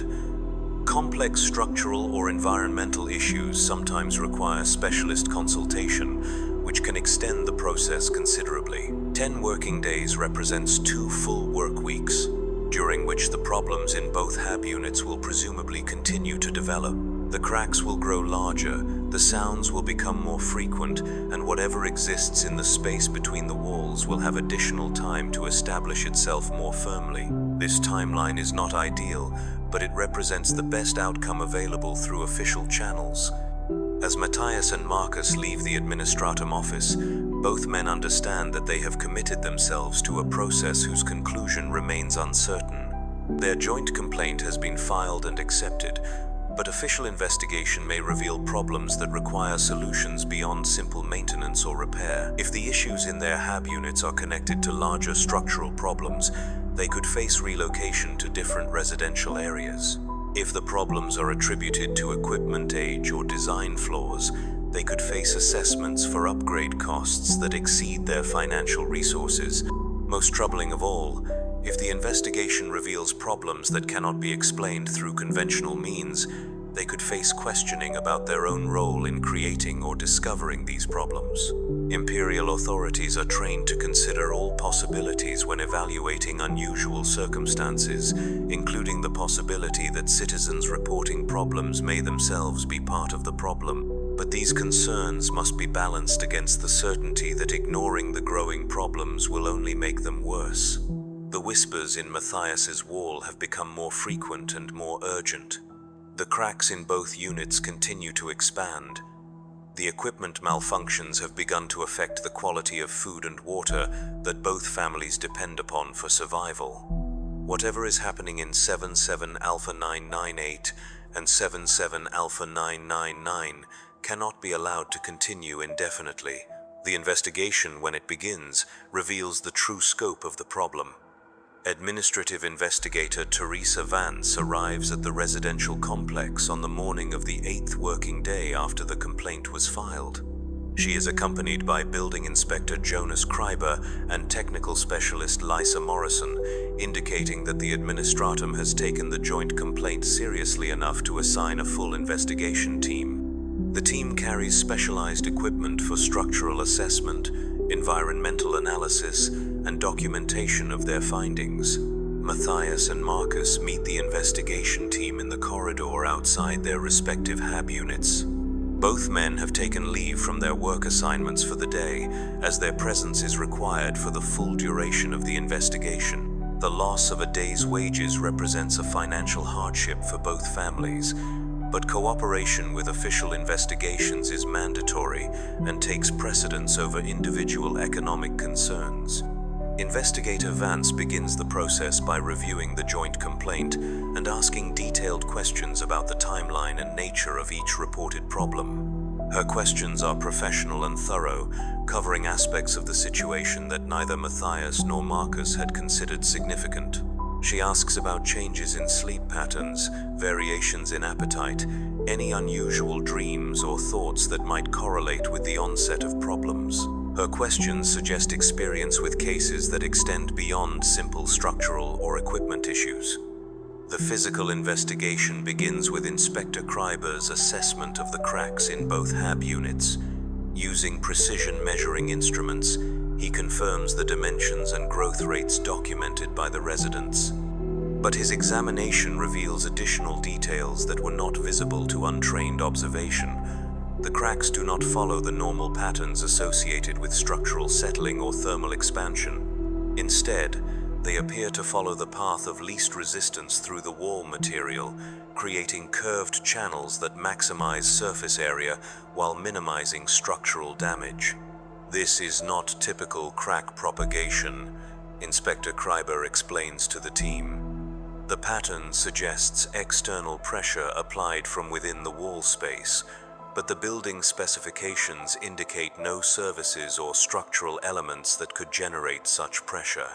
Complex structural or environmental issues sometimes require specialist consultation, which can extend the process considerably. 10 working days represents 2 full work weeks, during which the problems in both hab units will presumably continue to develop. The cracks will grow larger, the sounds will become more frequent, and whatever exists in the space between the walls will have additional time to establish itself more firmly. This timeline is not ideal, but it represents the best outcome available through official channels. As Matthias and Marcus leave the administratum office, both men understand that they have committed themselves to a process whose conclusion remains uncertain. Their joint complaint has been filed and accepted, but official investigation may reveal problems that require solutions beyond simple maintenance or repair. If the issues in their hab units are connected to larger structural problems, they could face relocation to different residential areas. If the problems are attributed to equipment age or design flaws, they could face assessments for upgrade costs that exceed their financial resources. Most troubling of all, if the investigation reveals problems that cannot be explained through conventional means, they could face questioning about their own role in creating or discovering these problems. Imperial authorities are trained to consider all possibilities when evaluating unusual circumstances, including the possibility that citizens reporting problems may themselves be part of the problem. But these concerns must be balanced against the certainty that ignoring the growing problems will only make them worse. The whispers in Matthias's wall have become more frequent and more urgent. The cracks in both units continue to expand. The equipment malfunctions have begun to affect the quality of food and water that both families depend upon for survival. Whatever is happening in 77 Alpha 998 and 77 Alpha 999 cannot be allowed to continue indefinitely. The investigation, when it begins, reveals the true scope of the problem. Administrative investigator Teresa Vance arrives at the residential complex on the morning of the 8th working day after the complaint was filed. She is accompanied by Building Inspector Jonas Kreiber and Technical Specialist Lisa Morrison, indicating that the administratum has taken the joint complaint seriously enough to assign a full investigation team. The team carries specialized equipment for structural assessment, environmental analysis, and documentation of their findings. Matthias and Marcus meet the investigation team in the corridor outside their respective hab units. Both men have taken leave from their work assignments for the day, as their presence is required for the full duration of the investigation. The loss of a day's wages represents a financial hardship for both families, but cooperation with official investigations is mandatory and takes precedence over individual economic concerns. Investigator Vance begins the process by reviewing the joint complaint and asking detailed questions about the timeline and nature of each reported problem. Her questions are professional and thorough, covering aspects of the situation that neither Matthias nor Marcus had considered significant. She asks about changes in sleep patterns, variations in appetite, any unusual dreams or thoughts that might correlate with the onset of problems. Her questions suggest experience with cases that extend beyond simple structural or equipment issues. The physical investigation begins with Inspector Kreiber's assessment of the cracks in both hab units. Using precision measuring instruments, he confirms the dimensions and growth rates documented by the residents. But his examination reveals additional details that were not visible to untrained observation. The cracks do not follow the normal patterns associated with structural settling or thermal expansion. Instead, they appear to follow the path of least resistance through the wall material, creating curved channels that maximize surface area while minimizing structural damage. This is not typical crack propagation, Inspector Kreiber explains to the team. The pattern suggests external pressure applied from within the wall space, but the building specifications indicate no surfaces or structural elements that could generate such pressure.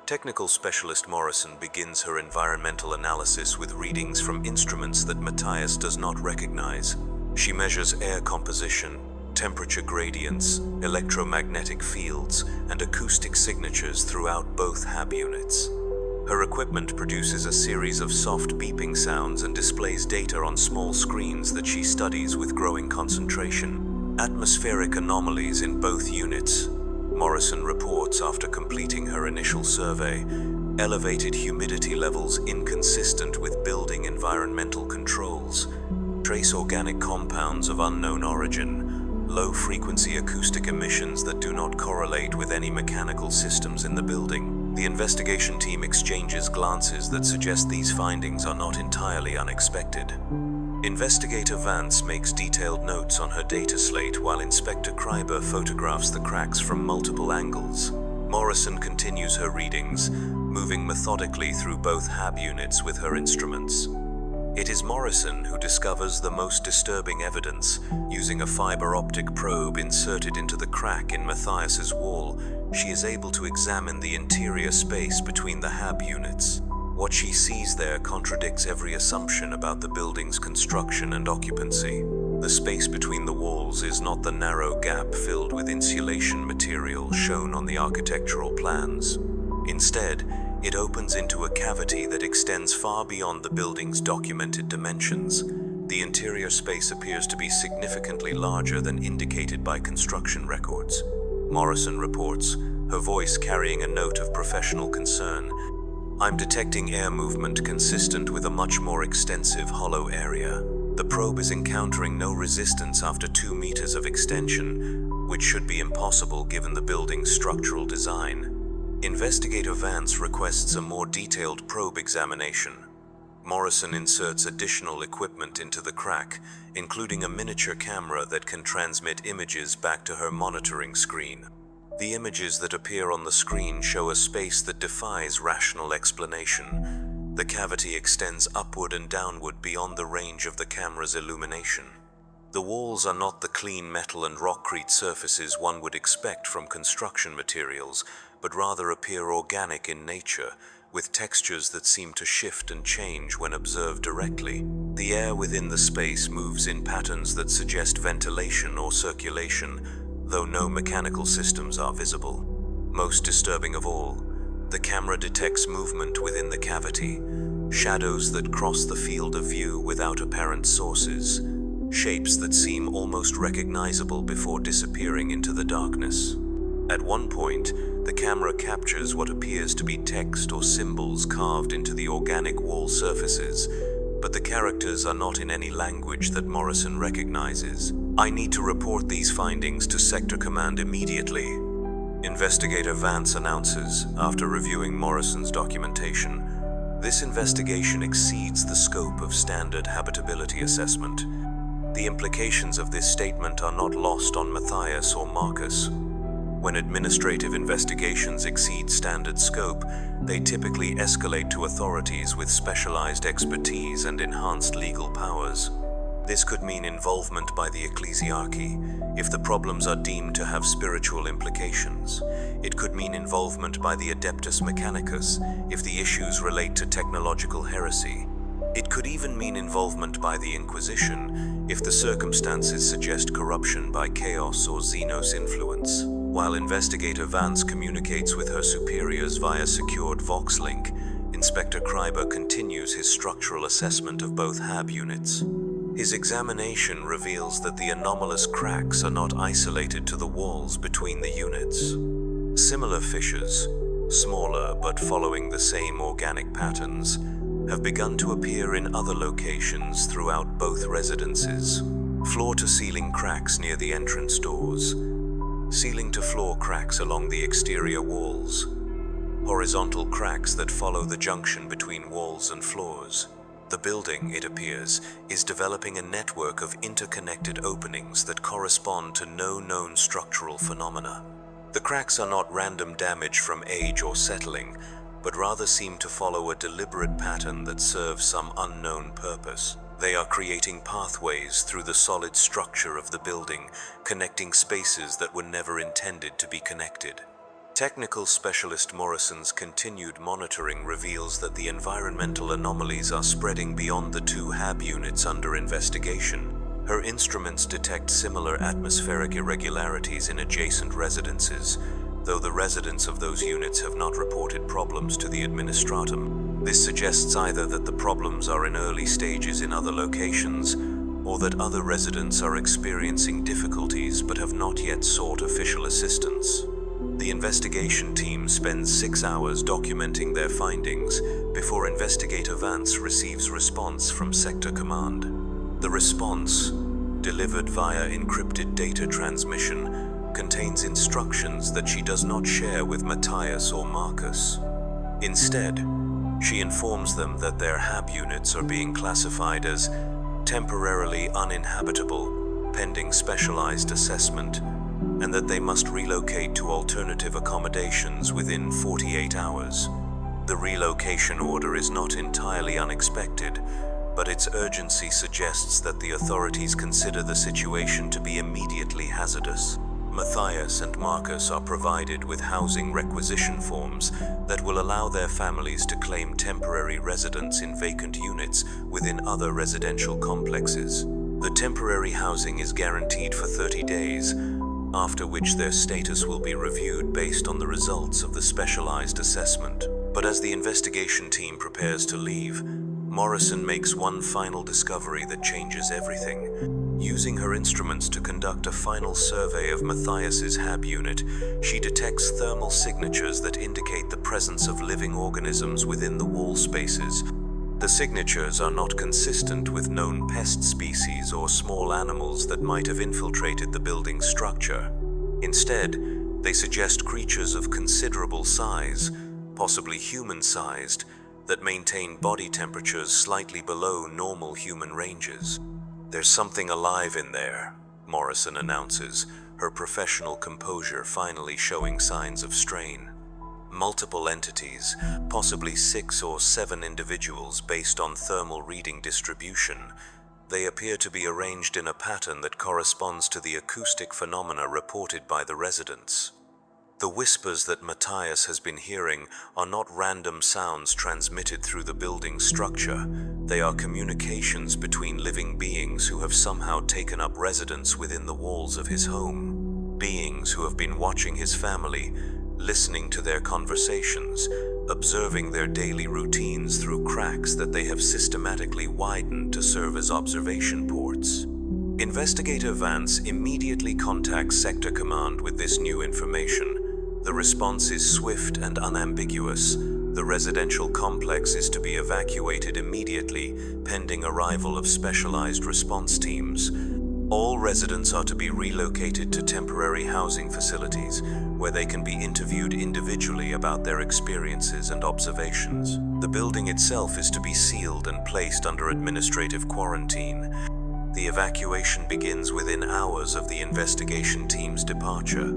Technical specialist Morrison begins her environmental analysis with readings from instruments that Matthias does not recognize. She measures air composition, temperature gradients, electromagnetic fields, and acoustic signatures throughout both hab units. Her equipment produces a series of soft beeping sounds and displays data on small screens that she studies with growing concentration. Atmospheric anomalies in both units, Morrison reports after completing her initial survey. Elevated humidity levels inconsistent with building environmental controls. Trace organic compounds of unknown origin. Low-frequency acoustic emissions that do not correlate with any mechanical systems in the building. The investigation team exchanges glances that suggest these findings are not entirely unexpected. Investigator Vance makes detailed notes on her data slate while Inspector Kreiber photographs the cracks from multiple angles. Morrison continues her readings, moving methodically through both hab units with her instruments. It is Morrison who discovers the most disturbing evidence. Using a fiber optic probe inserted into the crack in Matthias's wall, she is able to examine the interior space between the hab units. What she sees there contradicts every assumption about the building's construction and occupancy. The space between the walls is not the narrow gap filled with insulation material shown on the architectural plans. Instead, it opens into a cavity that extends far beyond the building's documented dimensions. The interior space appears to be significantly larger than indicated by construction records. Morrison reports, her voice carrying a note of professional concern. I'm detecting air movement consistent with a much more extensive hollow area. The probe is encountering no resistance after 2 meters of extension, which should be impossible given the building's structural design. Investigator Vance requests a more detailed probe examination. Morrison inserts additional equipment into the crack, including a miniature camera that can transmit images back to her monitoring screen. The images that appear on the screen show a space that defies rational explanation. The cavity extends upward and downward beyond the range of the camera's illumination. The walls are not the clean metal and rockcrete surfaces one would expect from construction materials, but rather appear organic in nature, with textures that seem to shift and change when observed directly. The air within the space moves in patterns that suggest ventilation or circulation, though no mechanical systems are visible. Most disturbing of all, the camera detects movement within the cavity, shadows that cross the field of view without apparent sources, shapes that seem almost recognizable before disappearing into the darkness. At one point, the camera captures what appears to be text or symbols carved into the organic wall surfaces, but the characters are not in any language that Morrison recognizes. I need to report these findings to Sector Command immediately, Investigator Vance announces after reviewing Morrison's documentation. This investigation exceeds the scope of standard habitability assessment. The implications of this statement are not lost on Matthias or Marcus. When administrative investigations exceed standard scope, they typically escalate to authorities with specialized expertise and enhanced legal powers. This could mean involvement by the ecclesiarchy if the problems are deemed to have spiritual implications. It could mean involvement by the Adeptus Mechanicus if the issues relate to technological heresy. It could even mean involvement by the Inquisition if the circumstances suggest corruption by Chaos or Xenos influence. While Investigator Vance communicates with her superiors via secured Vox link, Inspector Kreiber continues his structural assessment of both hab units. His examination reveals that the anomalous cracks are not isolated to the walls between the units. Similar fissures, smaller but following the same organic patterns, have begun to appear in other locations throughout both residences. Floor-to-ceiling cracks near the entrance doors, ceiling-to-floor cracks along the exterior walls, horizontal cracks that follow the junction between walls and floors. The building, it appears, is developing a network of interconnected openings that correspond to no known structural phenomena. The cracks are not random damage from age or settling, but rather seem to follow a deliberate pattern that serves some unknown purpose. They are creating pathways through the solid structure of the building, connecting spaces that were never intended to be connected. Technical specialist Morrison's continued monitoring reveals that the environmental anomalies are spreading beyond the 2 HAB units under investigation. Her instruments detect similar atmospheric irregularities in adjacent residences, though the residents of those units have not reported problems to the administratum. This suggests either that the problems are in early stages in other locations, or that other residents are experiencing difficulties but have not yet sought official assistance. The investigation team spends 6 hours documenting their findings before Investigator Vance receives response from Sector Command. The response, delivered via encrypted data transmission, contains instructions that she does not share with Matthias or Marcus. Instead, she informs them that their HAB units are being classified as temporarily uninhabitable, pending specialized assessment, and that they must relocate to alternative accommodations within 48 hours. The relocation order is not entirely unexpected, but its urgency suggests that the authorities consider the situation to be immediately hazardous. Matthias and Marcus are provided with housing requisition forms that will allow their families to claim temporary residence in vacant units within other residential complexes. The temporary housing is guaranteed for 30 days, after which their status will be reviewed based on the results of the specialized assessment. But as the investigation team prepares to leave, Morrison makes one final discovery that changes everything. Using her instruments to conduct a final survey of Matthias's HAB unit, she detects thermal signatures that indicate the presence of living organisms within the wall spaces. The signatures are not consistent with known pest species or small animals that might have infiltrated the building's structure. Instead, they suggest creatures of considerable size, possibly human-sized, that maintain body temperatures slightly below normal human ranges. "There's something alive in there," Morrison announces, her professional composure finally showing signs of strain. Multiple entities, possibly 6 or 7 individuals based on thermal reading distribution. They appear to be arranged in a pattern that corresponds to the acoustic phenomena reported by the residents. The whispers that Matthias has been hearing are not random sounds transmitted through the building's structure. They are communications between living beings who have somehow taken up residence within the walls of his home. Beings who have been watching his family, listening to their conversations, observing their daily routines through cracks that they have systematically widened to serve as observation ports. Investigator Vance immediately contacts Sector Command with this new information. The response is swift and unambiguous. The residential complex is to be evacuated immediately, pending arrival of specialized response teams. All residents are to be relocated to temporary housing facilities, where they can be interviewed individually about their experiences and observations. The building itself is to be sealed and placed under administrative quarantine. The evacuation begins within hours of the investigation team's departure.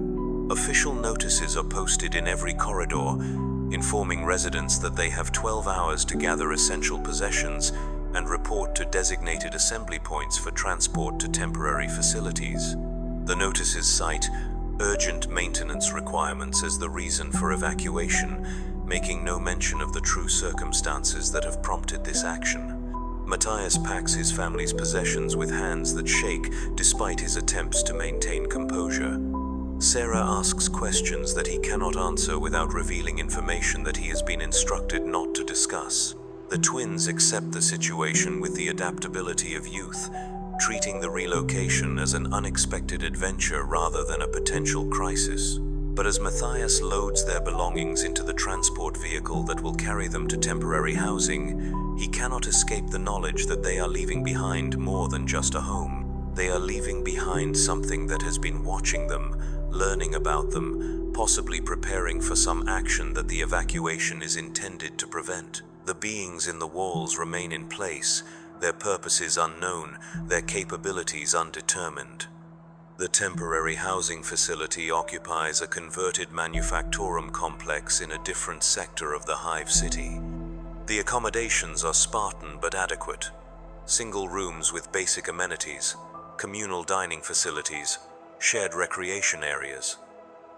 Official notices are posted in every corridor, informing residents that they have 12 hours to gather essential possessions and report to designated assembly points for transport to temporary facilities. The notices cite urgent maintenance requirements as the reason for evacuation, making no mention of the true circumstances that have prompted this action. Matthias packs his family's possessions with hands that shake despite his attempts to maintain composure. Sarah asks questions that he cannot answer without revealing information that he has been instructed not to discuss. The twins accept the situation with the adaptability of youth, treating the relocation as an unexpected adventure rather than a potential crisis. But as Matthias loads their belongings into the transport vehicle that will carry them to temporary housing, he cannot escape the knowledge that they are leaving behind more than just a home. They are leaving behind something that has been watching them, learning about them, possibly preparing for some action that the evacuation is intended to prevent. The beings in the walls remain in place, their purposes unknown, their capabilities undetermined. The temporary housing facility occupies a converted manufactorum complex in a different sector of the hive city. The accommodations are Spartan but adequate. Single rooms with basic amenities, communal dining facilities, shared recreation areas.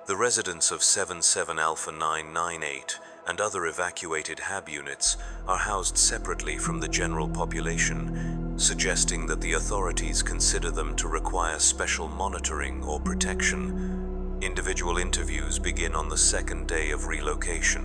The residents of 77 Alpha 998 and other evacuated HAB units are housed separately from the general population, suggesting that the authorities consider them to require special monitoring or protection. Individual interviews begin on the second day of relocation.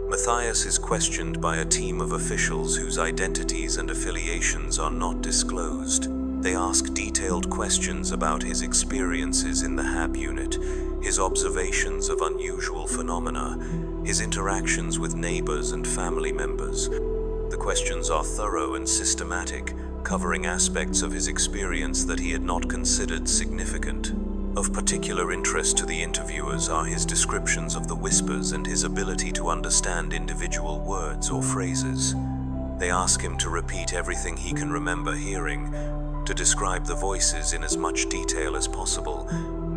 Matthias is questioned by a team of officials whose identities and affiliations are not disclosed. They ask detailed questions about his experiences in the HAB unit, his observations of unusual phenomena, his interactions with neighbors and family members. The questions are thorough and systematic, covering aspects of his experience that he had not considered significant. Of particular interest to the interviewers are his descriptions of the whispers and his ability to understand individual words or phrases. They ask him to repeat everything he can remember hearing, to describe the voices in as much detail as possible,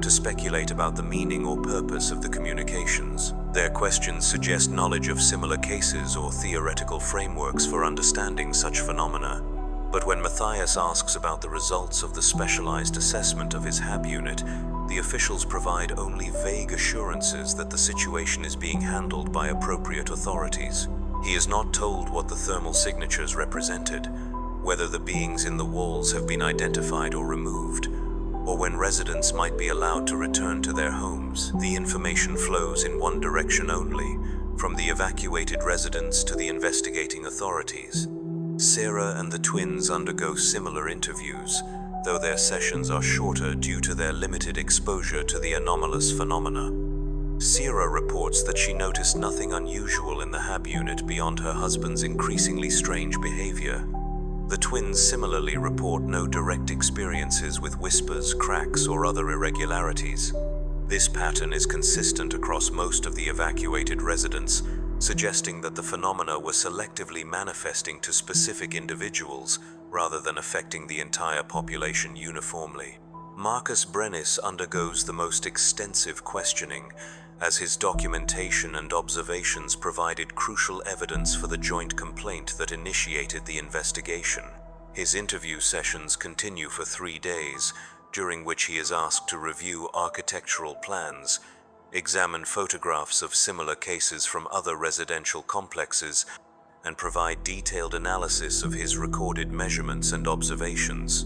to speculate about the meaning or purpose of the communications. Their questions suggest knowledge of similar cases or theoretical frameworks for understanding such phenomena. But when Matthias asks about the results of the specialized assessment of his HAB unit, the officials provide only vague assurances that the situation is being handled by appropriate authorities. He is not told what the thermal signatures represented, whether the beings in the walls have been identified or removed, or when residents might be allowed to return to their homes. The information flows in one direction only, from the evacuated residents to the investigating authorities. Sarah and the twins undergo similar interviews, though their sessions are shorter due to their limited exposure to the anomalous phenomena. Sarah reports that she noticed nothing unusual in the HAB unit beyond her husband's increasingly strange behavior. The twins similarly report no direct experiences with whispers, cracks, or other irregularities. This pattern is consistent across most of the evacuated residents, suggesting that the phenomena were selectively manifesting to specific individuals rather than affecting the entire population uniformly. Marcus Brennis undergoes the most extensive questioning, as his documentation and observations provided crucial evidence for the joint complaint that initiated the investigation. His interview sessions continue for 3 days, during which he is asked to review architectural plans, examine photographs of similar cases from other residential complexes, and provide detailed analysis of his recorded measurements and observations.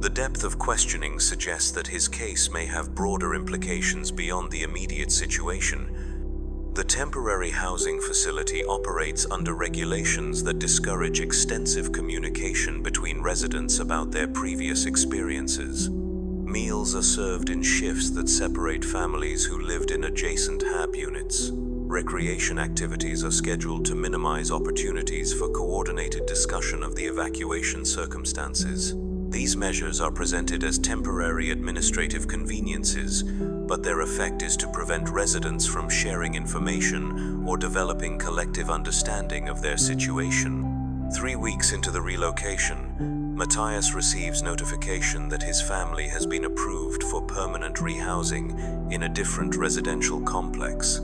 The depth of questioning suggests that his case may have broader implications beyond the immediate situation. The temporary housing facility operates under regulations that discourage extensive communication between residents about their previous experiences. Meals are served in shifts that separate families who lived in adjacent HAB units. Recreation activities are scheduled to minimize opportunities for coordinated discussion of the evacuation circumstances. These measures are presented as temporary administrative conveniences, but their effect is to prevent residents from sharing information or developing collective understanding of their situation. 3 weeks into the relocation, Matthias receives notification that his family has been approved for permanent rehousing in a different residential complex.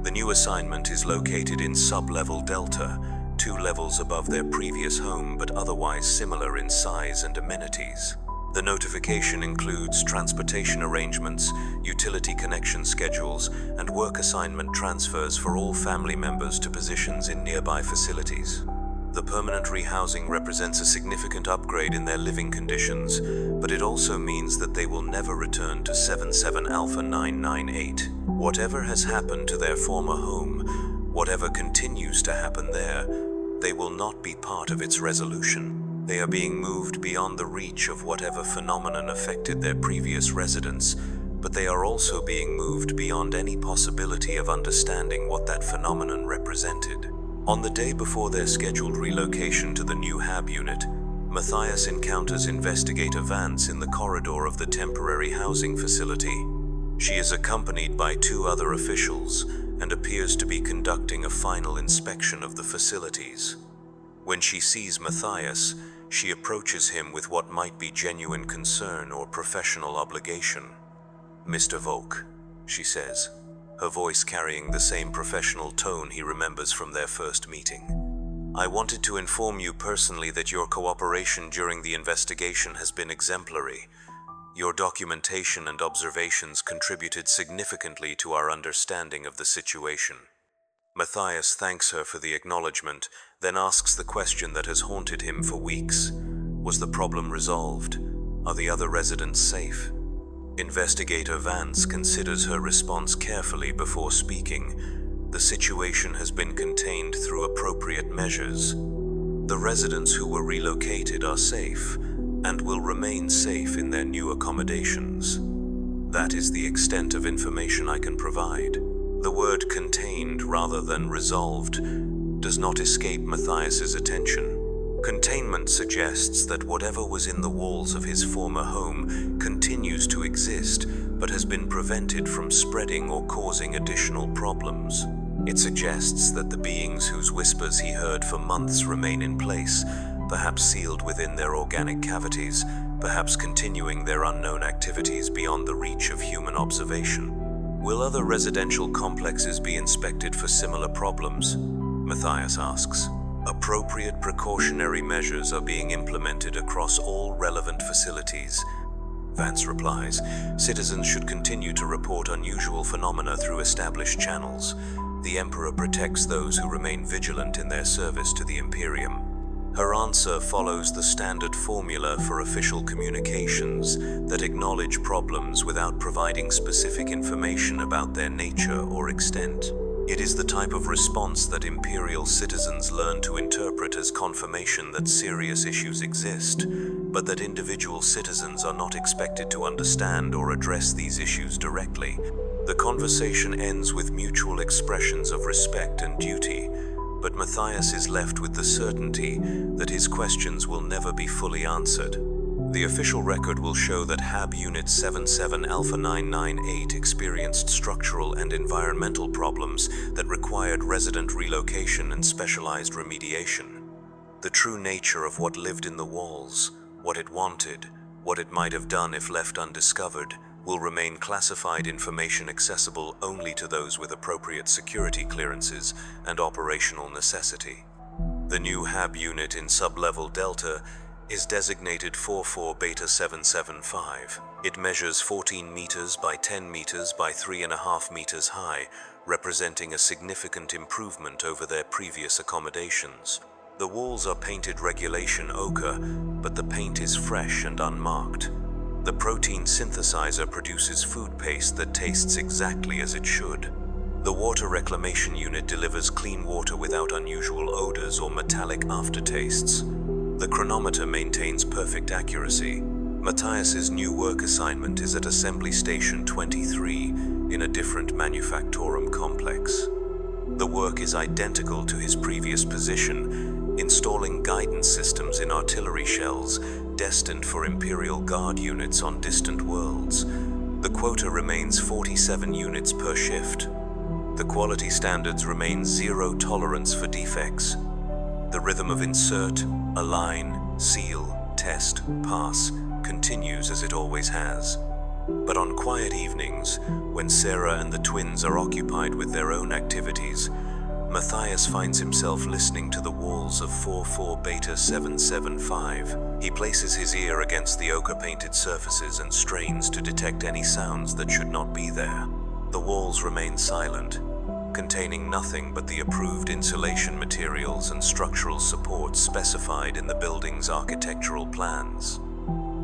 The new assignment is located in sub-level Delta, 2 levels above their previous home but otherwise similar in size and amenities. The notification includes transportation arrangements, utility connection schedules, and work assignment transfers for all family members to positions in nearby facilities. The permanent rehousing represents a significant upgrade in their living conditions, but it also means that they will never return to 77 Alpha 998. Whatever has happened to their former home, whatever continues to happen there, they will not be part of its resolution. They are being moved beyond the reach of whatever phenomenon affected their previous residence, but they are also being moved beyond any possibility of understanding what that phenomenon represented. On the day before their scheduled relocation to the new HAB unit, Matthias encounters investigator Vance in the corridor of the temporary housing facility. She is accompanied by 2 other officials and appears to be conducting a final inspection of the facilities. When she sees Matthias, she approaches him with what might be genuine concern or professional obligation. "Mr. Volk," she says, her voice carrying the same professional tone he remembers from their first meeting. "I wanted to inform you personally that your cooperation during the investigation has been exemplary. Your documentation and observations contributed significantly to our understanding of the situation." Matthias thanks her for the acknowledgement, then asks the question that has haunted him for weeks. Was the problem resolved? Are the other residents safe? Investigator Vance considers her response carefully before speaking. The situation has been contained through appropriate measures. The residents who were relocated are safe and will remain safe in their new accommodations. That is the extent of information I can provide. The word contained rather than resolved does not escape Matthias's attention. Containment suggests that whatever was in the walls of his former home continues to exist, but has been prevented from spreading or causing additional problems. It suggests that the beings whose whispers he heard for months remain in place, perhaps sealed within their organic cavities, perhaps continuing their unknown activities beyond the reach of human observation. Will other residential complexes be inspected for similar problems? Matthias asks. Appropriate precautionary measures are being implemented across all relevant facilities. Vance replies, citizens should continue to report unusual phenomena through established channels. The Emperor protects those who remain vigilant in their service to the Imperium. Her answer follows the standard formula for official communications that acknowledge problems without providing specific information about their nature or extent. It is the type of response that Imperial citizens learn to interpret as confirmation that serious issues exist, but that individual citizens are not expected to understand or address these issues directly. The conversation ends with mutual expressions of respect and duty, but Matthias is left with the certainty that his questions will never be fully answered. The official record will show that HAB Unit 77 Alpha 998 experienced structural and environmental problems that required resident relocation and specialized remediation. The true nature of what lived in the walls, what it wanted, what it might have done if left undiscovered, will remain classified information accessible only to those with appropriate security clearances and operational necessity. The new HAB unit in sublevel Delta is designated 44 Beta 775. It measures 14 meters by 10 meters by 3.5 meters high, representing a significant improvement over their previous accommodations. The walls are painted regulation ochre, but the paint is fresh and unmarked. The protein synthesizer produces food paste that tastes exactly as it should. The water reclamation unit delivers clean water without unusual odors or metallic aftertastes. The chronometer maintains perfect accuracy. Matthias's new work assignment is at Assembly Station 23 in a different manufactorum complex. The work is identical to his previous position, installing guidance systems in artillery shells destined for Imperial Guard units on distant worlds. The quota remains 47 units per shift. The quality standards remain zero tolerance for defects. The rhythm of insert, align, seal, test, pass continues as it always has. But on quiet evenings, when Sarah and the twins are occupied with their own activities, Matthias finds himself listening to the walls of 44 Beta 775. He places his ear against the ochre-painted surfaces and strains to detect any sounds that should not be there. The walls remain silent, containing nothing but the approved insulation materials and structural supports specified in the building's architectural plans.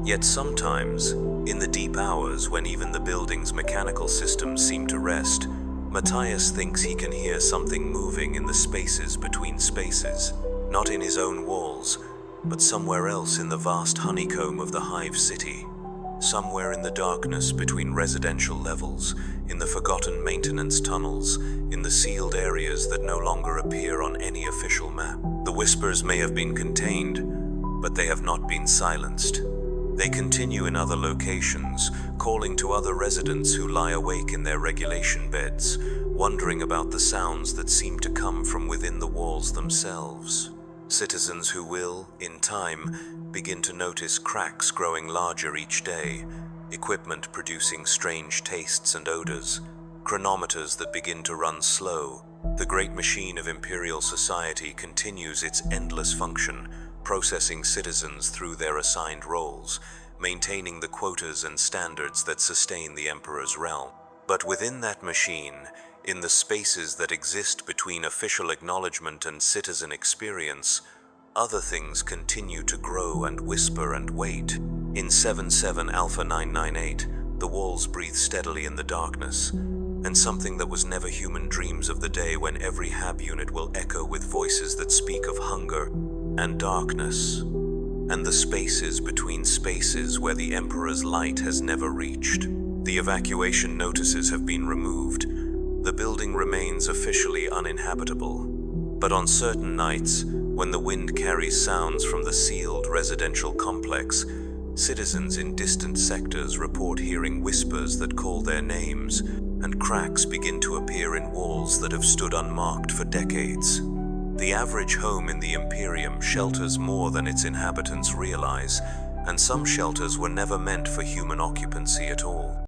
Yet sometimes, in the deep hours when even the building's mechanical systems seem to rest, Matthias thinks he can hear something moving in the spaces between spaces, not in his own walls, but somewhere else in the vast honeycomb of the hive city. Somewhere in the darkness between residential levels, in the forgotten maintenance tunnels, in the sealed areas that no longer appear on any official map. The whispers may have been contained, but they have not been silenced. They continue in other locations, calling to other residents who lie awake in their regulation beds, wondering about the sounds that seem to come from within the walls themselves. Citizens who will, in time, begin to notice cracks growing larger each day, equipment producing strange tastes and odors, chronometers that begin to run slow. The great machine of imperial society continues its endless function, processing citizens through their assigned roles, maintaining the quotas and standards that sustain the emperor's realm. But within that machine, in the spaces that exist between official acknowledgement and citizen experience, other things continue to grow and whisper and wait. In 77 Alpha 998, the walls breathe steadily in the darkness, and something that was never human dreams of the day when every hab unit will echo with voices that speak of hunger and darkness, and the spaces between spaces where the Emperor's light has never reached. The evacuation notices have been removed. The building remains officially uninhabitable. But on certain nights, when the wind carries sounds from the sealed residential complex, citizens in distant sectors report hearing whispers that call their names, and cracks begin to appear in walls that have stood unmarked for decades. The average home in the Imperium shelters more than its inhabitants realize, and some shelters were never meant for human occupancy at all.